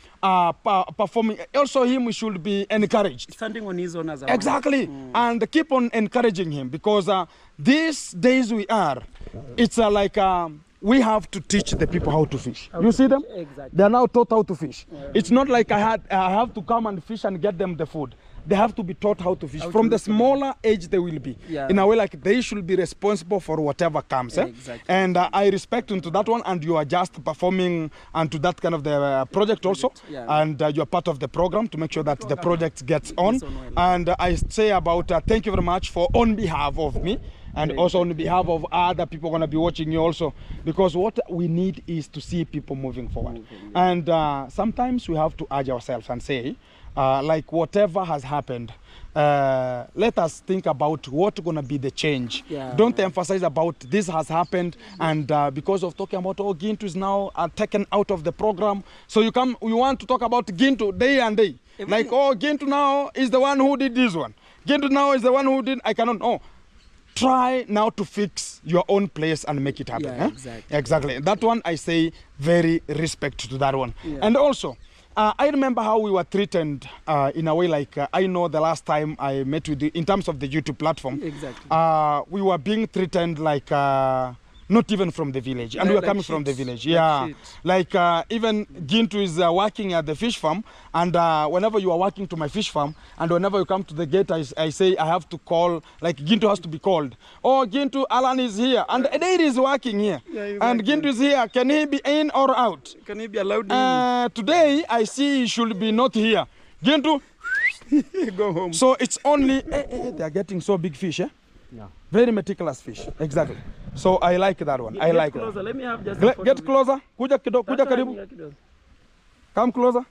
performing. Also him should be encouraged. Standing on his own as a Exactly. And keep on encouraging him, because these days we are, it's like we have to teach the people how to fish. You see them? Exactly. They are now taught how to fish. It's not like I have to come and fish and get them the food. They have to be taught how to fish. From the smaller age they will be. Yeah. In a way like they should be responsible for whatever comes. Exactly. And I respect into that one, and you are just performing onto that kind of the project also. And you are part of the program to make sure that the project gets on. And I say about thank you very much for on behalf of me. And also on behalf of other people going to be watching you also, because what we need is to see people moving forward. And sometimes we have to urge ourselves and say, like whatever has happened, let us think about what's going to be the change. Don't emphasize about this has happened, and because of talking about, oh, Gintu is now taken out of the program. So you want to talk about Gintu day and day. Like, oh, Gintu now is the one who did this one. Gintu now is the one who did, I cannot, oh. Try now to fix your own place and make it happen. Exactly. That one, I say very respect to that one. And also, I remember how we were treated in a way like, I know the last time I met with you, in terms of the YouTube platform, we were being treated like, not even from the village, and we are coming from the village. Like even Gintu is working at the fish farm, and whenever you are working to my fish farm, and whenever you come to the gate, I say I have to call, like Gintu has to be called. Oh, Gintu, Alan is here, and Davy is working here, and Gintu is here. Can he be in or out? Can he be allowed in? Today I see he should be not here. Gintu, go home. So it's only they are getting so big fish, eh? Yeah. Very meticulous fish. Exactly. So I like that one. I like closer. that. Let me have just Get closer. Kuja karibu. Come closer.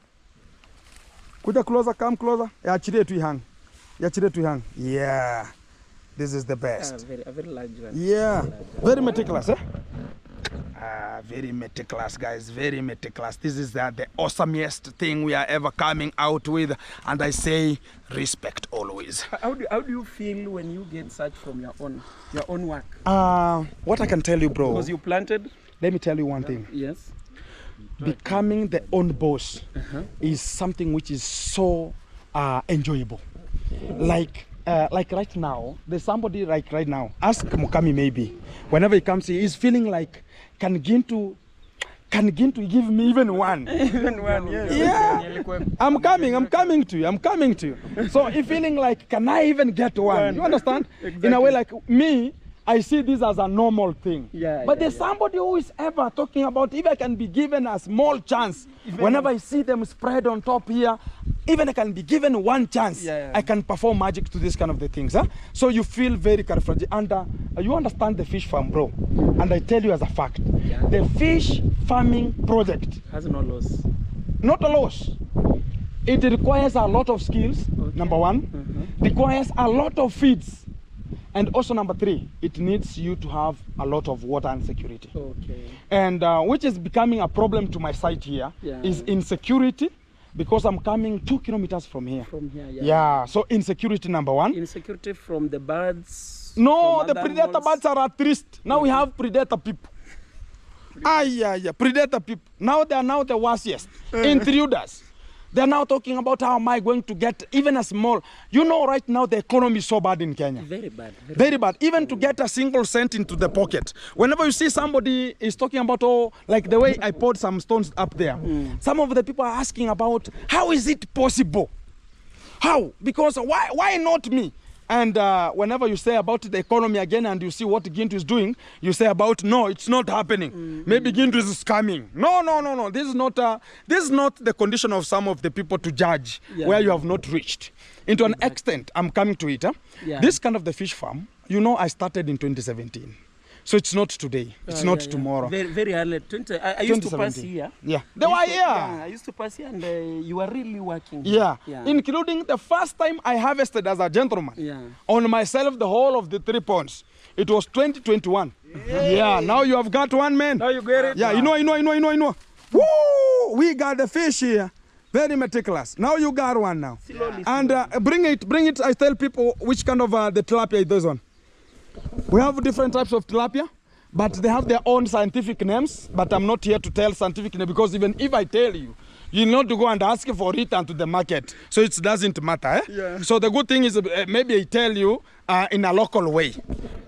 Kuja closer. Come closer. Yachire tu hang. Yachire tu hang. Yeah. This is the best. A very large one. Yeah. Very meticulous, eh? Very meticulous, guys. Very meticulous. This is the awesomest thing we are ever coming out with, and I say respect always. How do you feel when you get such from your own work? What I can tell you, bro. Because you planted. Let me tell you one thing. Yes. Becoming the own boss is something which is so enjoyable. Like right now, there's somebody like right now. Ask Mukami maybe. Whenever he comes here, he's feeling like, can Gintu give me even one? Even one, yes. Yeah. I'm coming to you. So he's feeling like, can I even get one? You understand? Exactly. In a way like me, I see this as a normal thing. But there's yeah. somebody who is ever talking about if I can be given a small chance, whenever I see them spread on top here, even I can be given one chance, I can perform magic to this kind of the things. Huh? So you feel very careful. And you understand the fish farm, bro. And I tell you as a fact, the fish farming project has no loss. Not a loss. It requires a lot of skills, number one. Requires a lot of feeds. And also number 3, it needs you to have a lot of water and security. Okay. And which is becoming a problem to my site here is insecurity, because I'm coming 2 kilometers from here. From here, Yeah, so insecurity number 1. Insecurity from the birds. No, the predator birds are at risk. Now we have predator people. Predator people. Now they are the worst intruders. They're now talking about how am I going to get even a small, right now the economy is so bad in Kenya. Very bad. Very bad. Even to get a single cent into the pocket. Whenever you see somebody is talking about, like the way I poured some stones up there, some of the people are asking about, how is it possible? How? Because why not me? And whenever you say about the economy again and you see what Gintu is doing, you say about, no, it's not happening. Maybe Gintu is scamming. No. This is not the condition of some of the people to judge where you have not reached. Into an extent, I'm coming to it. This kind of the fish farm, I started in 2017. So it's not today. It's not tomorrow. Very, very early. I used to pass here. Yeah. They were here. Yeah, I used to pass here and you were really working. Yeah. Including the first time I harvested as a gentleman. On myself, the whole of the 3 ponds. It was 2021. Yeah. Now you have got one, man. Now you get it. Yeah, you know. Woo! We got the fish here. Very meticulous. Now you got one now. Slowly. And bring it. I tell people which kind of the tilapia is this one. We have different types of tilapia, but they have their own scientific names. But I'm not here to tell scientific name, because even if I tell you, you need to go and ask for it and to the market. So it doesn't matter. So the good thing is maybe I tell you in a local way.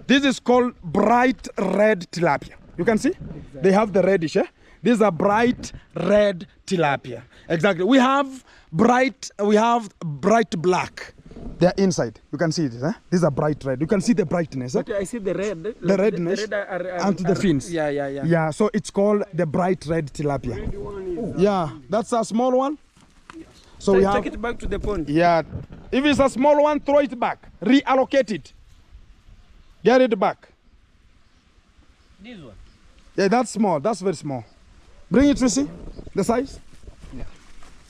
This is called bright red tilapia. You can see? Exactly. They have the reddish. These are bright red tilapia. Exactly. We have bright black. They're inside. You can see it. These are bright red. You can see the brightness. But I see the red. The redness. And the fins. Yeah. So it's called the bright red tilapia. Yeah. That's a small one. So we have. Take it back to the pond. Yeah. If it's a small one, throw it back. Reallocate it. Get it back. This one. Yeah, that's small. That's very small. Bring it to see the size.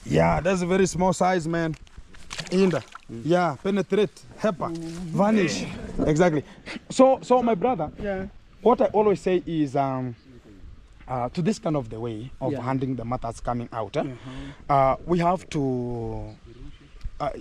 Yeah, that's a very small size, man. Yeah, penetrate, helper, vanish. Exactly. So my brother, what I always say is to this kind of the way of handling the matters coming out, we have to,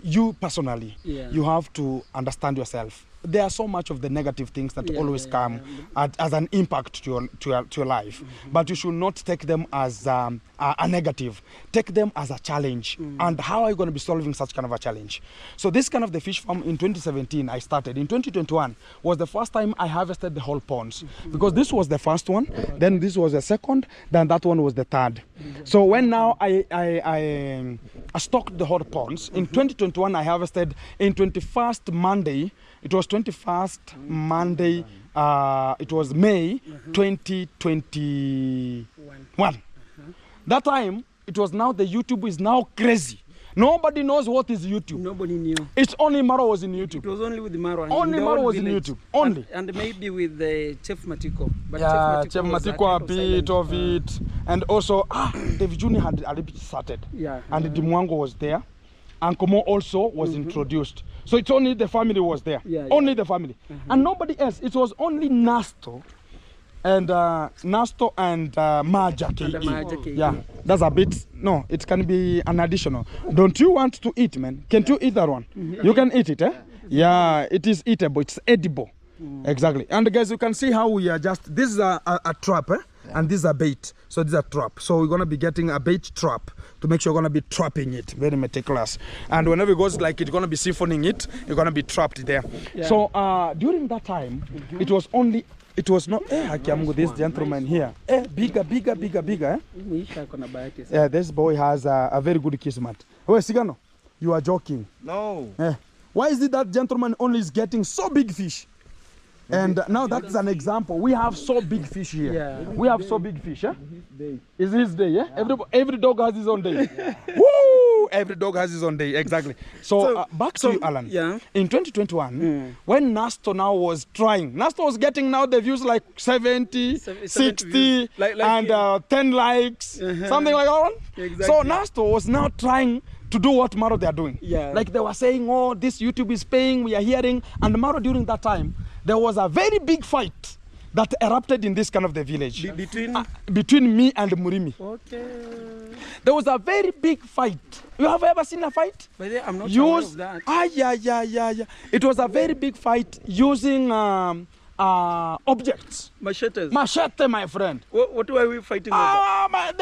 you personally, you have to understand yourself. There are so much of the negative things that always come as an impact to your life, but you should not take them as a negative. Take them as a challenge. And how are you going to be solving such kind of a challenge? So this kind of the fish farm in 2017 I started. In 2021 was the first time I harvested the whole ponds, because this was the first one, then this was the second, then that one was the third. So when now I stocked the whole ponds, in 2021 I harvested in 21st Monday. It was 21st Monday, it was May 2021. That time, it was now the YouTube is now crazy. Nobody knows what is YouTube. Nobody knew. It's only Maro was in YouTube. It was only with Maro. Only Maro was in YouTube. Only. And maybe with Chef Matiko. But Chef Matiko a bit of it. And also, Davy Jr. had a bit started. And Dimwango was there. And Komo also was introduced. So it's only the family was there. Only the family. And nobody else. It was only Nasto and Maja KE. Yeah, that's a bit, no, it can be an additional. Don't you want to eat, man? Can't you eat that one? You can eat it, Yeah, it is eatable. It's edible. Exactly. And guys, you can see how we are just, this is a trap, and this is a bait. So this is a trap. So we're going to be getting a bait trap to make sure we're going to be trapping it. Very meticulous. And whenever it goes like it's going to be siphoning it, you're going to be trapped there. So during that time, it was not, this gentleman here. Bigger. Yeah, this boy has a very good kismet. Wait, Sigano, you are joking. No. Why is it that gentleman only is getting so big fish? And now that's an example. We have so big fish here. We have so big fish. It's his day, Every dog has his own day. Woo! Every dog has his own day, exactly. So back to you, Alan. In 2021, when Nasto now was trying, Nasto was getting now the views like 70, 60, and 10 likes, something like that one. Exactly. So Nasto was now trying to do what Maro they are doing. Yeah. Like they were saying, oh, this YouTube is paying, we are hearing. And Maro, during that time, there was a very big fight that erupted in this kind of the village. Between me and Murimi. Okay. There was a very big fight. You have ever seen a fight? But I'm not sure of that. Yeah. It was a very big fight using objects. Machetes. Machete, my friend. What were we fighting over?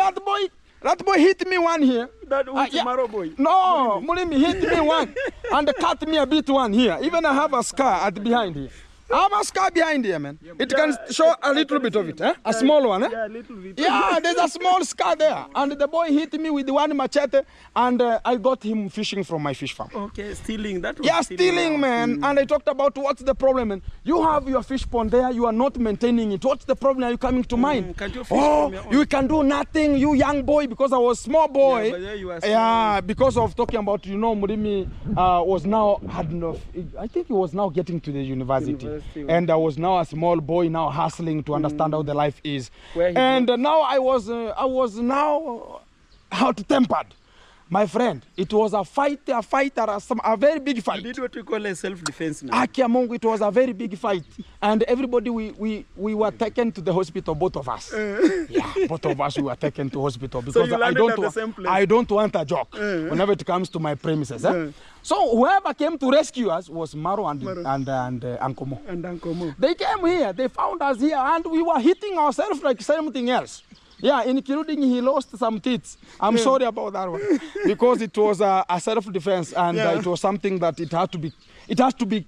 That boy hit me one here. That was Maro boy. No, Murimi hit me one and cut me a bit one here. Even I have a scar at behind here. I have a scar behind here, man. It can show a little bit of it, eh? A small one, eh? Yeah, a little bit. Yeah, there's a small scar there. And the boy hit me with one machete, and I got him fishing from my fish farm. Okay, stealing. That was stealing, man. And I talked about what's the problem, man. You have your fish pond there, you are not maintaining it. What's the problem? Are you coming to mine? Can't you fish from your own? You can do nothing, you young boy, because I was small boy. Yeah, but there you are small. Because of talking about, Murimi had enough. I think he was now getting to the university. And I was now a small boy, now hustling to understand how the life is. And now I was now hot-tempered. My friend, it was a very big fight. You did what we call a self-defense now. Akiamungu, it was a very big fight. And everybody, we were taken to the hospital, both of us. Yeah, both of us, we were taken to hospital. Because so I don't want a joke whenever it comes to my premises. So whoever came to rescue us was Maro and Ankomo. And Ankomo. They came here, they found us here, and we were hitting ourselves like something else. Yeah, including he lost some teeth. I'm sorry about that one. Because it was a self-defense, and it was something that it has to be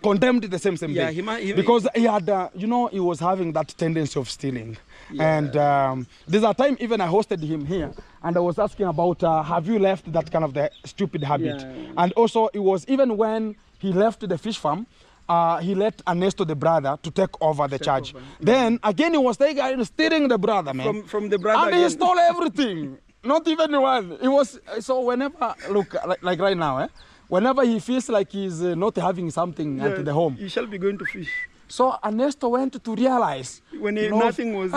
condemned the same day. Because he had, he was having that tendency of stealing. Yeah. And there's a time even I hosted him here, and I was asking about, have you left that kind of the stupid habit? Yeah. And also, it was even when he left the fish farm, he let Ernesto, the brother, to take over the charge. Then again, he was stealing the brother, man. From the brother. And he stole everything. Not even one. It was so whenever like right now, whenever he feels like he's not having something at the home, he shall be going to fish. So Ernesto went to realize when nothing was.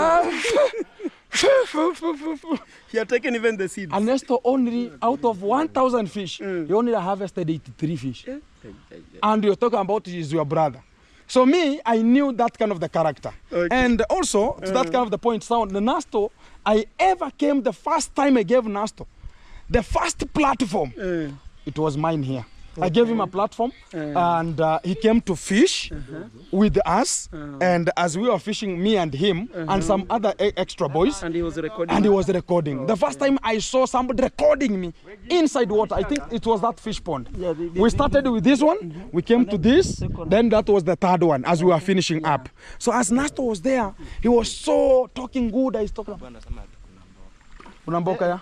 He had taken even the seeds. Ernesto only out of 1,000 fish, he only harvested 83 fish. And you're talking about is your brother. So me, I knew that kind of the character. Okay. And also, to that kind of the point, sound, the Nasto, I ever came the first time I gave Nasto, the first platform, it was mine here. I gave him a platform, and he came to fish with us. And as we were fishing, me and him, and some other extra boys, and he was recording. The first time I saw somebody recording me inside water, I think it was that fish pond. Yeah, we started with this one, we came to this, then that was the third one as we were finishing up. So as Nasto was there, he was so talking good. I was talking about Unamboka ya?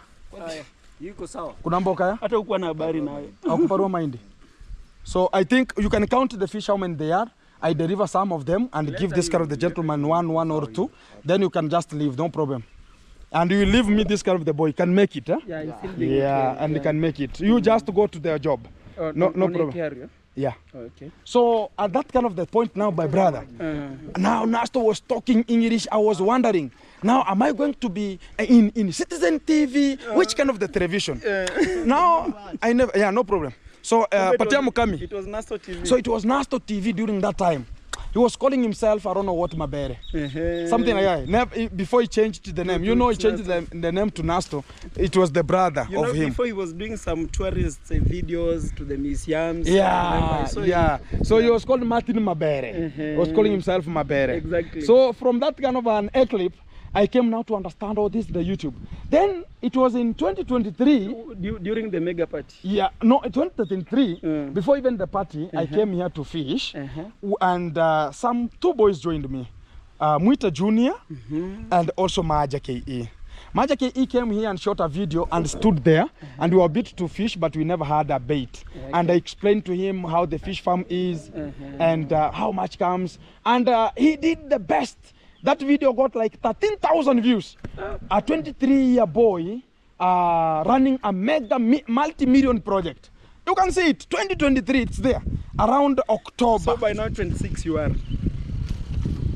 Yuko sawa. Kuna mboka ya? Hata ukuwa na habari nawe. Hakuparua mahindi. So I think you can count the fish how many they are. I deliver some of them and give this kind of the gentleman one or two. Then you can just leave, no problem. And you leave me this kind of the boy. Can make it, huh? Yeah, and he can make it. You just go to their job. No problem. Yeah. Okay. So at that kind of the point now, my brother, now Nasto was talking English. I was wondering, now am I going to be in Citizen TV? Which kind of the television? Now I never. Yeah, no problem. So Patia Mukami. It was Nasto TV. So it was Nasto TV during that time. He was calling himself, I don't know what, Mabere. Something like that. Before he changed the name. He changed the name to Nasto. It was the brother of him. Before he was doing some tourist videos to the museums. So he was called Martin Mabere. He was calling himself Mabere. Exactly. So from that kind of an eclipse, I came now to understand all this, the YouTube. Then it was in 2023. During the mega party? Yeah, no, 2023, before even the party, I came here to fish. And some two boys joined me. Muita Junior and also Maja KE. Maja KE came here and shot a video and stood there. And we were bit to fish, but we never had a bait. And I explained to him how the fish farm is and how much comes. And he did the best. That video got like 13,000 views. A 23-year boy running a mega multi-million project. You can see it, 2023, it's there, around October. So by now 26 you are?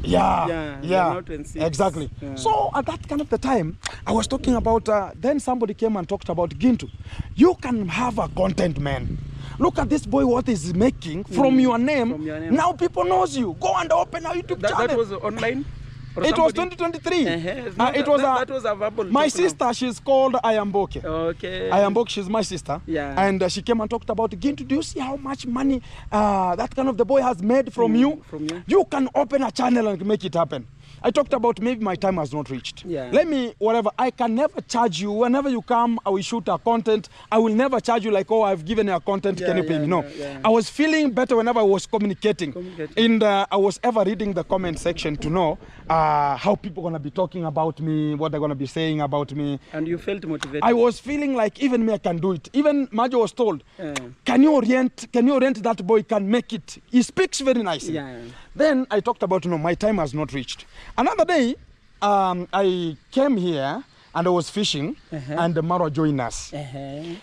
Yeah. now 26. Exactly. Yeah. So at that kind of the time, I was talking about, then somebody came and talked about Gintu. You can have a content, man. Look at this boy, what is making from your name. From your name. Now people knows you. Go and open a YouTube channel. That was online? It was 2023. That was a verbal. My sister, she's called Ayamboke. Okay. Ayamboke, she's my sister. Yeah. And she came and talked about Gintu. Do you see how much money that kind of the boy has made from you? From you? You can open a channel and make it happen. I talked about maybe my time has not reached. Yeah. Let me, whatever, I can never charge you. Whenever you come, I will shoot a content. I will never charge you like, oh, I've given you a content, can you pay me? No. I was feeling better whenever I was communicating. I was ever reading the comment section to know how people are going to be talking about me, what they're going to be saying about me. And you felt motivated? I was feeling like even me, I can do it. Even Majo was told, can you orient that boy, can make it. He speaks very nicely. Yeah. Then I talked about, no, my time has not reached. Another day, I came here and I was fishing, and Maro joined us.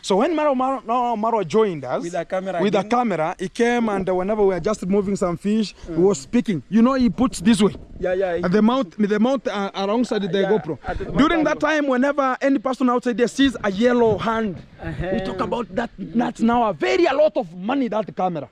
So when Maro joined us with a camera, he came, and whenever we were just moving some fish, he was speaking. You know, he puts this way. And the mouth alongside the GoPro. During that time, whenever any person outside there sees a yellow hand, we talk about that. That's now a lot of money, that camera.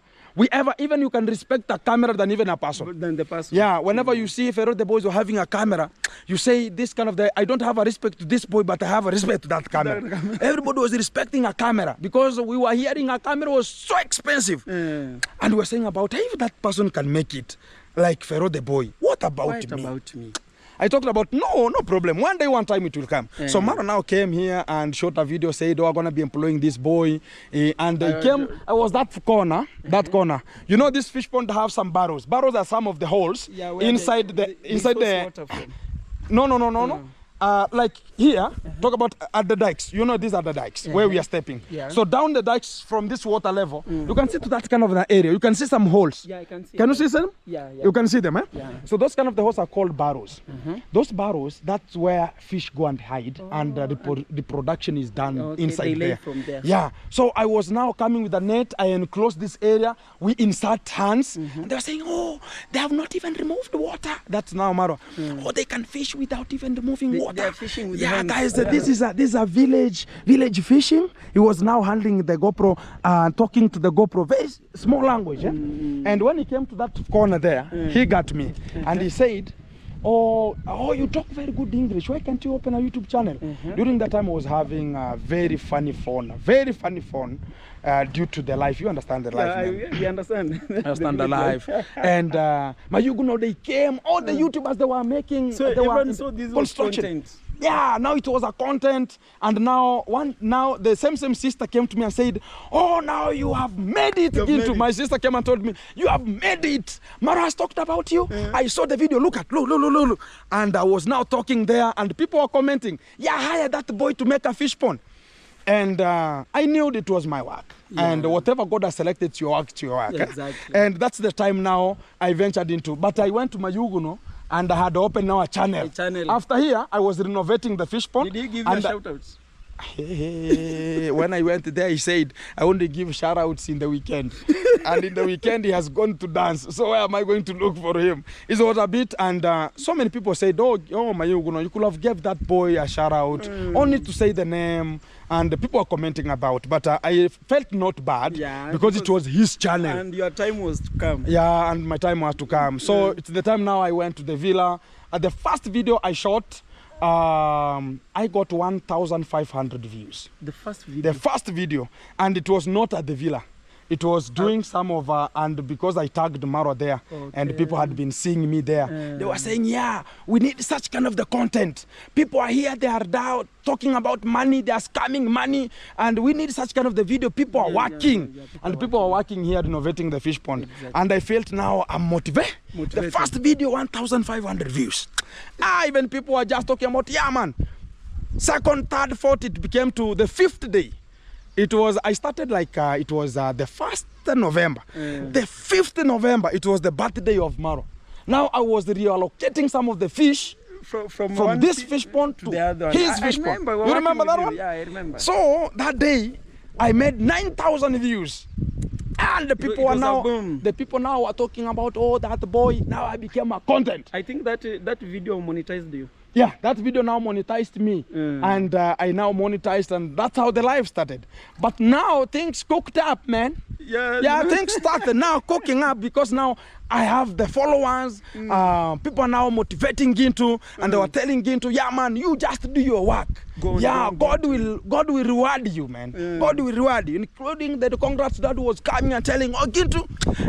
Even you can respect a camera than even a person. Than the person. Yeah, whenever you see if the boys are having a camera, you say this kind of I don't have a respect to this boy, but I have a respect to that camera. Everybody was respecting a camera because we were hearing a camera was so expensive. And we were saying about, hey, if that person can make it, like Pharaoh the boy, what about me? I talked about, no problem. One day, one time it will come. So Maro now came here and shot a video, said, oh, I'm going to be employing this boy. And they came, I was that corner. You know, this fish pond have some barrows. Barrows are some of the holes inside the... No. Like here, talk about at the dikes. You know, these are the dikes where we are stepping. So down the dikes from this water level, you can see to that kind of an area. You can see some holes. Yeah, I can see. Can you see them? Yeah. You can see them, eh? Yeah. So those kind of the holes are called barrows. Those barrows, that's where fish go and hide, and the production is done inside there. From there. Yeah. So I was now coming with a net. I enclosed this area. We insert hands, and they were saying, oh, they have not even removed the water. That's now Maro. Oh, they can fish without even removing water. They are fishing with hands. Guys, this is a village fishing. He was now handling the GoPro, talking to the GoPro, very small language. And when he came to that corner there, he got me, and he said, oh, you talk very good English. Why can't you open a YouTube channel? During that time, I was having a very funny phone, due to the life. You understand the life, we understand. I understand the life. And my Yuguno, they came, all the YouTubers they were making, so they were so this construction. Was content. Yeah, now it was a content, and now the same sister came to me and said, oh, now you have made it. My sister came and told me, you have made it. Maro has talked about you. I saw the video, look. And I was now talking there, and people were commenting, hire that boy to make a fish pond. And I knew it was my work. And whatever God has selected, it's your work, it's your work. Yeah, exactly. And that's the time now I ventured into. But I went to Mayuguno, and I had opened now a channel. After here, I was renovating the fish pond. Did he give you shout-outs? When I went there, he said, I only give shout-outs in the weekend. And in the weekend, he has gone to dance. So where am I going to look for him? It was a bit, and so many people said, oh my, you could have gave that boy a shout-out. Only to say the name. And the people are commenting about, but I felt not bad because it was his channel. And your time was to come. Yeah, and my time was to come. So it's the time now I went to the villa. The first video I shot, I got 1,500 views. The first video? The first video. And it was not at the villa. It was doing some of, and because I tagged Maro there, and people had been seeing me there, they were saying, we need such kind of the content. People are here, they are down, talking about money, they are scamming money, and we need such kind of the video. People are working, and people are working here renovating the fish pond. And I felt now I'm motivated. The first video, 1,500 views. Even people are just talking about, man. Second, third, fourth, it became to the fifth day. I started like, it was the 1st November. The 5th November, it was the birthday of Maro. Now I was reallocating some of the fish from this fish pond to his fish pond. You remember that one? Yeah, I remember. So that day, I made 9,000 views. And the people are now, boom. the people now are talking about, oh, that boy, now I became a content. I think that that video monetized you. Yeah, that video now monetized me, and I now monetized, and that's how the life started. But now things cooked up, man. Yeah, things started now cooking up because now I have the followers. People are now motivating Gintu, and they were telling Gintu, yeah, man, you just do your work. God will reward you, man. God will reward you, including the congrats that was coming and telling, oh, Gintu,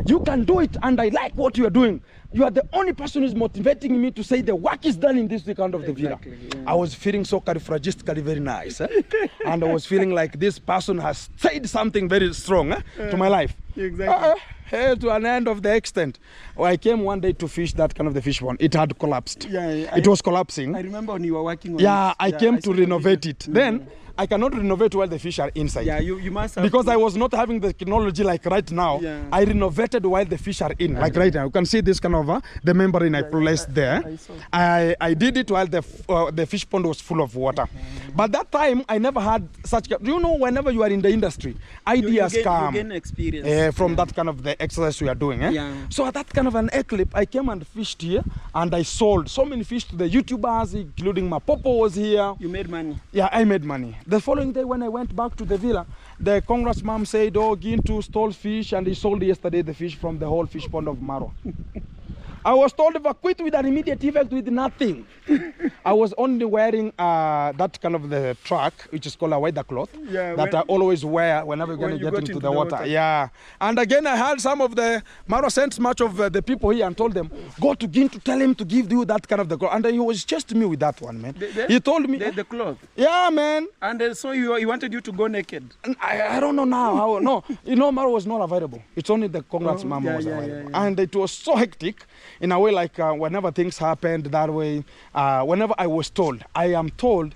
you can do it, and I like what you are doing. You are the only person who's motivating me to say the work is done in this weekend of the villa. Yeah. I was feeling so carifragistically very nice. And I was feeling like this person has said something very strong to my life. Exactly. To an end of the extent. I came one day to fish that kind of the fish pond. It had collapsed. It was collapsing. I remember when you were working on it. I came to renovate it. Then I cannot renovate while the fish are inside. Yeah, you must have because I was not having the technology like right now. I renovated while the fish are in, like right now. You can see this kind of the membrane I placed there. I did it while the fish pond was full of water. But that time I never had such. You know, whenever you are in the industry, ideas come. You gain experience from that kind of the exercise we are doing. So at that kind of an eclipse, I came and fished here, and I sold so many fish to the YouTubers, including my Popo was here. You made money. Yeah, I made money. The following day when I went back to the villa, the congrats mom said, oh, Gintu stole fish and he sold yesterday the fish from the whole fish pond of Maro. I was told evacuate with an immediate effect with nothing. I was only wearing that kind of the track, which is called a weather cloth, that I always wear whenever you're going to get into the water. Yeah. And again, I had some of the, Maro sent much of the people here and told them, go to Gintu, tell him to give you that kind of the cloth. And he was just me with that one, man. He told me. The cloth? Yeah, man. And so he wanted you to go naked? I don't know now how. No, you know, Maro was not available. It's only the congrats mom was available. And it was so hectic. In a way, like whenever things happened that way, whenever I was told, I am told,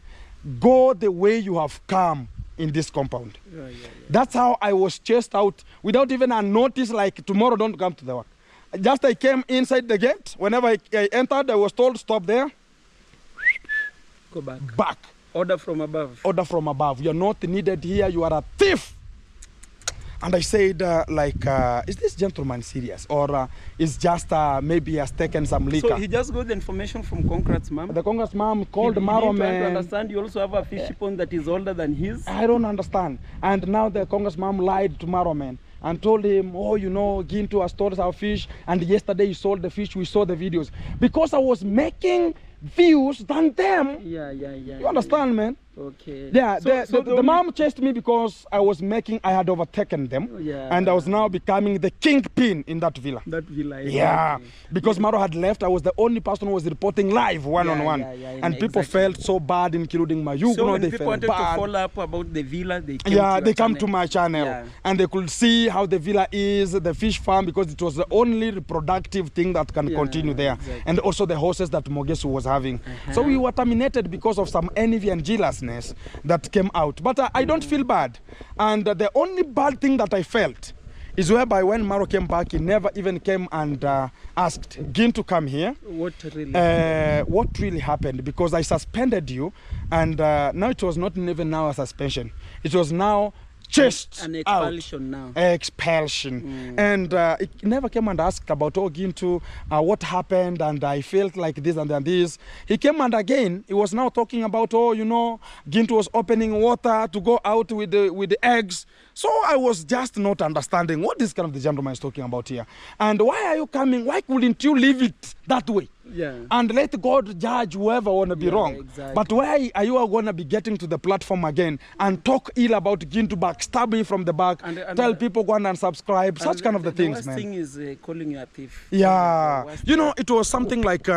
go the way you have come in this compound. That's how I was chased out without even a notice, like tomorrow don't come to the work. Just I came inside the gate. Whenever I entered, I was told, stop there. Go back. Back. Order from above. Order from above. You're not needed here. You are a thief. And I said, is this gentleman serious? Or is just maybe he has taken some liquor? So he just got the information from Congrats mom? The Congrats mom called Maro, man. To understand, you also have a fish pond that is older than his? I don't understand. And now the Congrats mom lied to Maro, man, and told him, oh, you know, Gintu has stored our fish, and yesterday he sold the fish, we saw the videos. Because I was making views than them. You understand, man? Okay. Yeah, the mom chased me because I had overtaken them, and I was now becoming the kingpin in that villa. That villa. Yeah, because Maro had left, I was the only person who was reporting live one-on-one, and people felt so bad, including my Yugo. So when they people felt wanted bad. to follow up about the villa, they came they come to my channel, and they could see how the villa is, the fish farm, because it was the only reproductive thing that can continue there, and also the horses that Mogesu was having. So we were terminated because of some envy and jealousness that came out. But I don't feel bad. And the only bad thing that I felt is whereby when Maro came back, he never even came and asked Gin to come here. What really happened? Because I suspended you, and now it was not even now a suspension. It was now chased an expulsion out. Expulsion. And it never came and asked about, oh, Gintu, what happened, and I felt like this and then this. He came and again, he was now talking about, oh, you know, Gintu was opening water to go out with the eggs. So I was just not understanding what this kind of the gentleman is talking about here. And why are you coming? Why couldn't you leave it that way? And let God judge whoever want to be wrong. Exactly. But why are you going to be getting to the platform again and talk ill about Gintu, backstab me from the back, tell people go and subscribe, such kind of the things, man. The worst thing is calling you a thief. Yeah. You know, it was something like,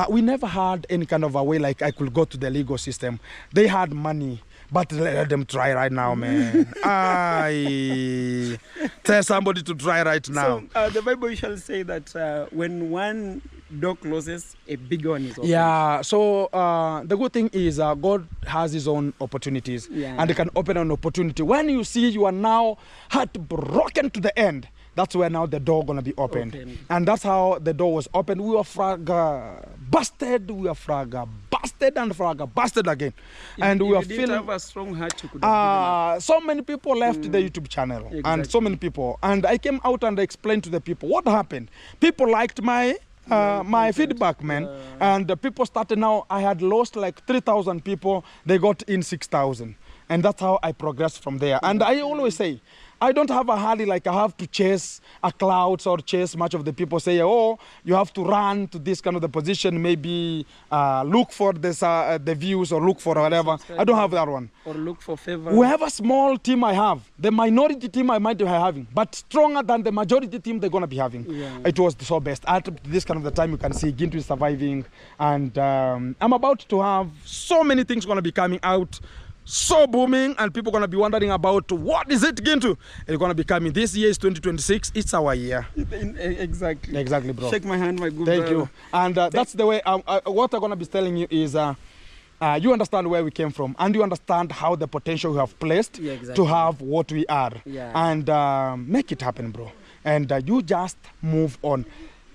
we never had any kind of a way like I could go to the legal system. They had money. But let them try right now, man. I tell somebody to try right now. So the Bible shall say that when one door closes, a bigger one is open. Yeah, so the good thing is God has his own opportunities, and he can open an opportunity. When you see you are now heartbroken to the end, that's where now the door gonna be opened. And that's how the door was opened. We were frag busted, we were frag busted and busted again. And if we are you didn't feeling have a strong heart, you could have so many people left the YouTube channel, and so Exactly. many people. And I came out and I explained to the people what happened. People liked my my feedback, man, and the people started. Now I had lost like 3,000 people. They got in 6,000, and that's how I progressed from there. And I always say, I don't have a hurry like I have to chase a clouds or chase much of the people say, oh, you have to run to this kind of the position, maybe look for this, the views or look for whatever. I don't have that one. or look for favor. Whoever small team I have, the minority team I might be having, but stronger than the majority team they're going to be having. Yeah. It was so best. At this kind of the time, you can see Gintu is surviving. And I'm about to have so many things going to be coming out. So booming, and people going to be wondering about what is it Gintu? It's going to be coming. This year is 2026. It's our year. Exactly. Exactly, bro. Shake my hand, my good Thank brother. you. And that's the way, what I'm going to be telling you is, you understand where we came from, and you understand how the potential we have placed Yeah, exactly. to have what we are. Yeah. And make it happen, bro. And you just move on.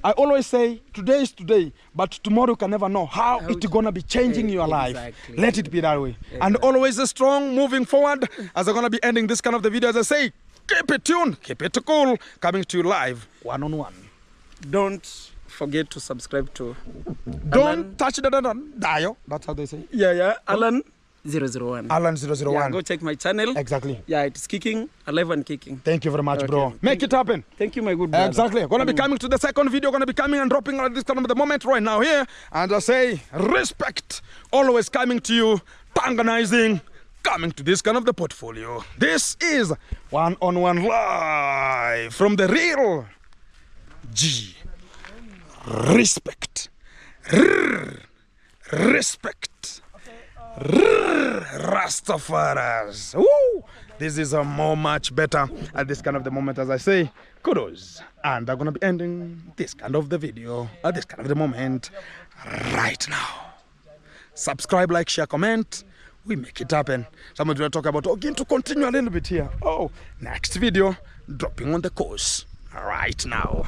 I always say, today is today, but tomorrow you can never know how it's going to be changing your life. Exactly. Let it be that way. And always a strong moving forward. As I'm going to be ending this kind of the video, as I say, keep it tuned, keep it cool, coming to you live, one-on-one. Don't forget to subscribe to Don't touch the dial. That's how they say. Alan 001. Alan 001. Yeah, go check my channel. Exactly. Yeah, it's kicking, alive and kicking. Thank you very much, Okay. bro. Make it happen. Thank you, my good brother. Exactly. Gonna be coming to the second video. Gonna be coming and dropping at this kind of the moment right now here. And I say respect. Always coming to you. Tanganizing. Coming to this kind of the portfolio. This is one-on-one live from the real G. Respect. Respect. Rastafaras. Woo! This is a much better at this kind of the moment, as I say. Kudos. And I'm gonna be ending this kind of the video at this kind of the moment right now. Subscribe, like, share, comment. We make it happen. Someone's gonna talk about again to continue a little bit here. Oh, next video dropping on the course right now.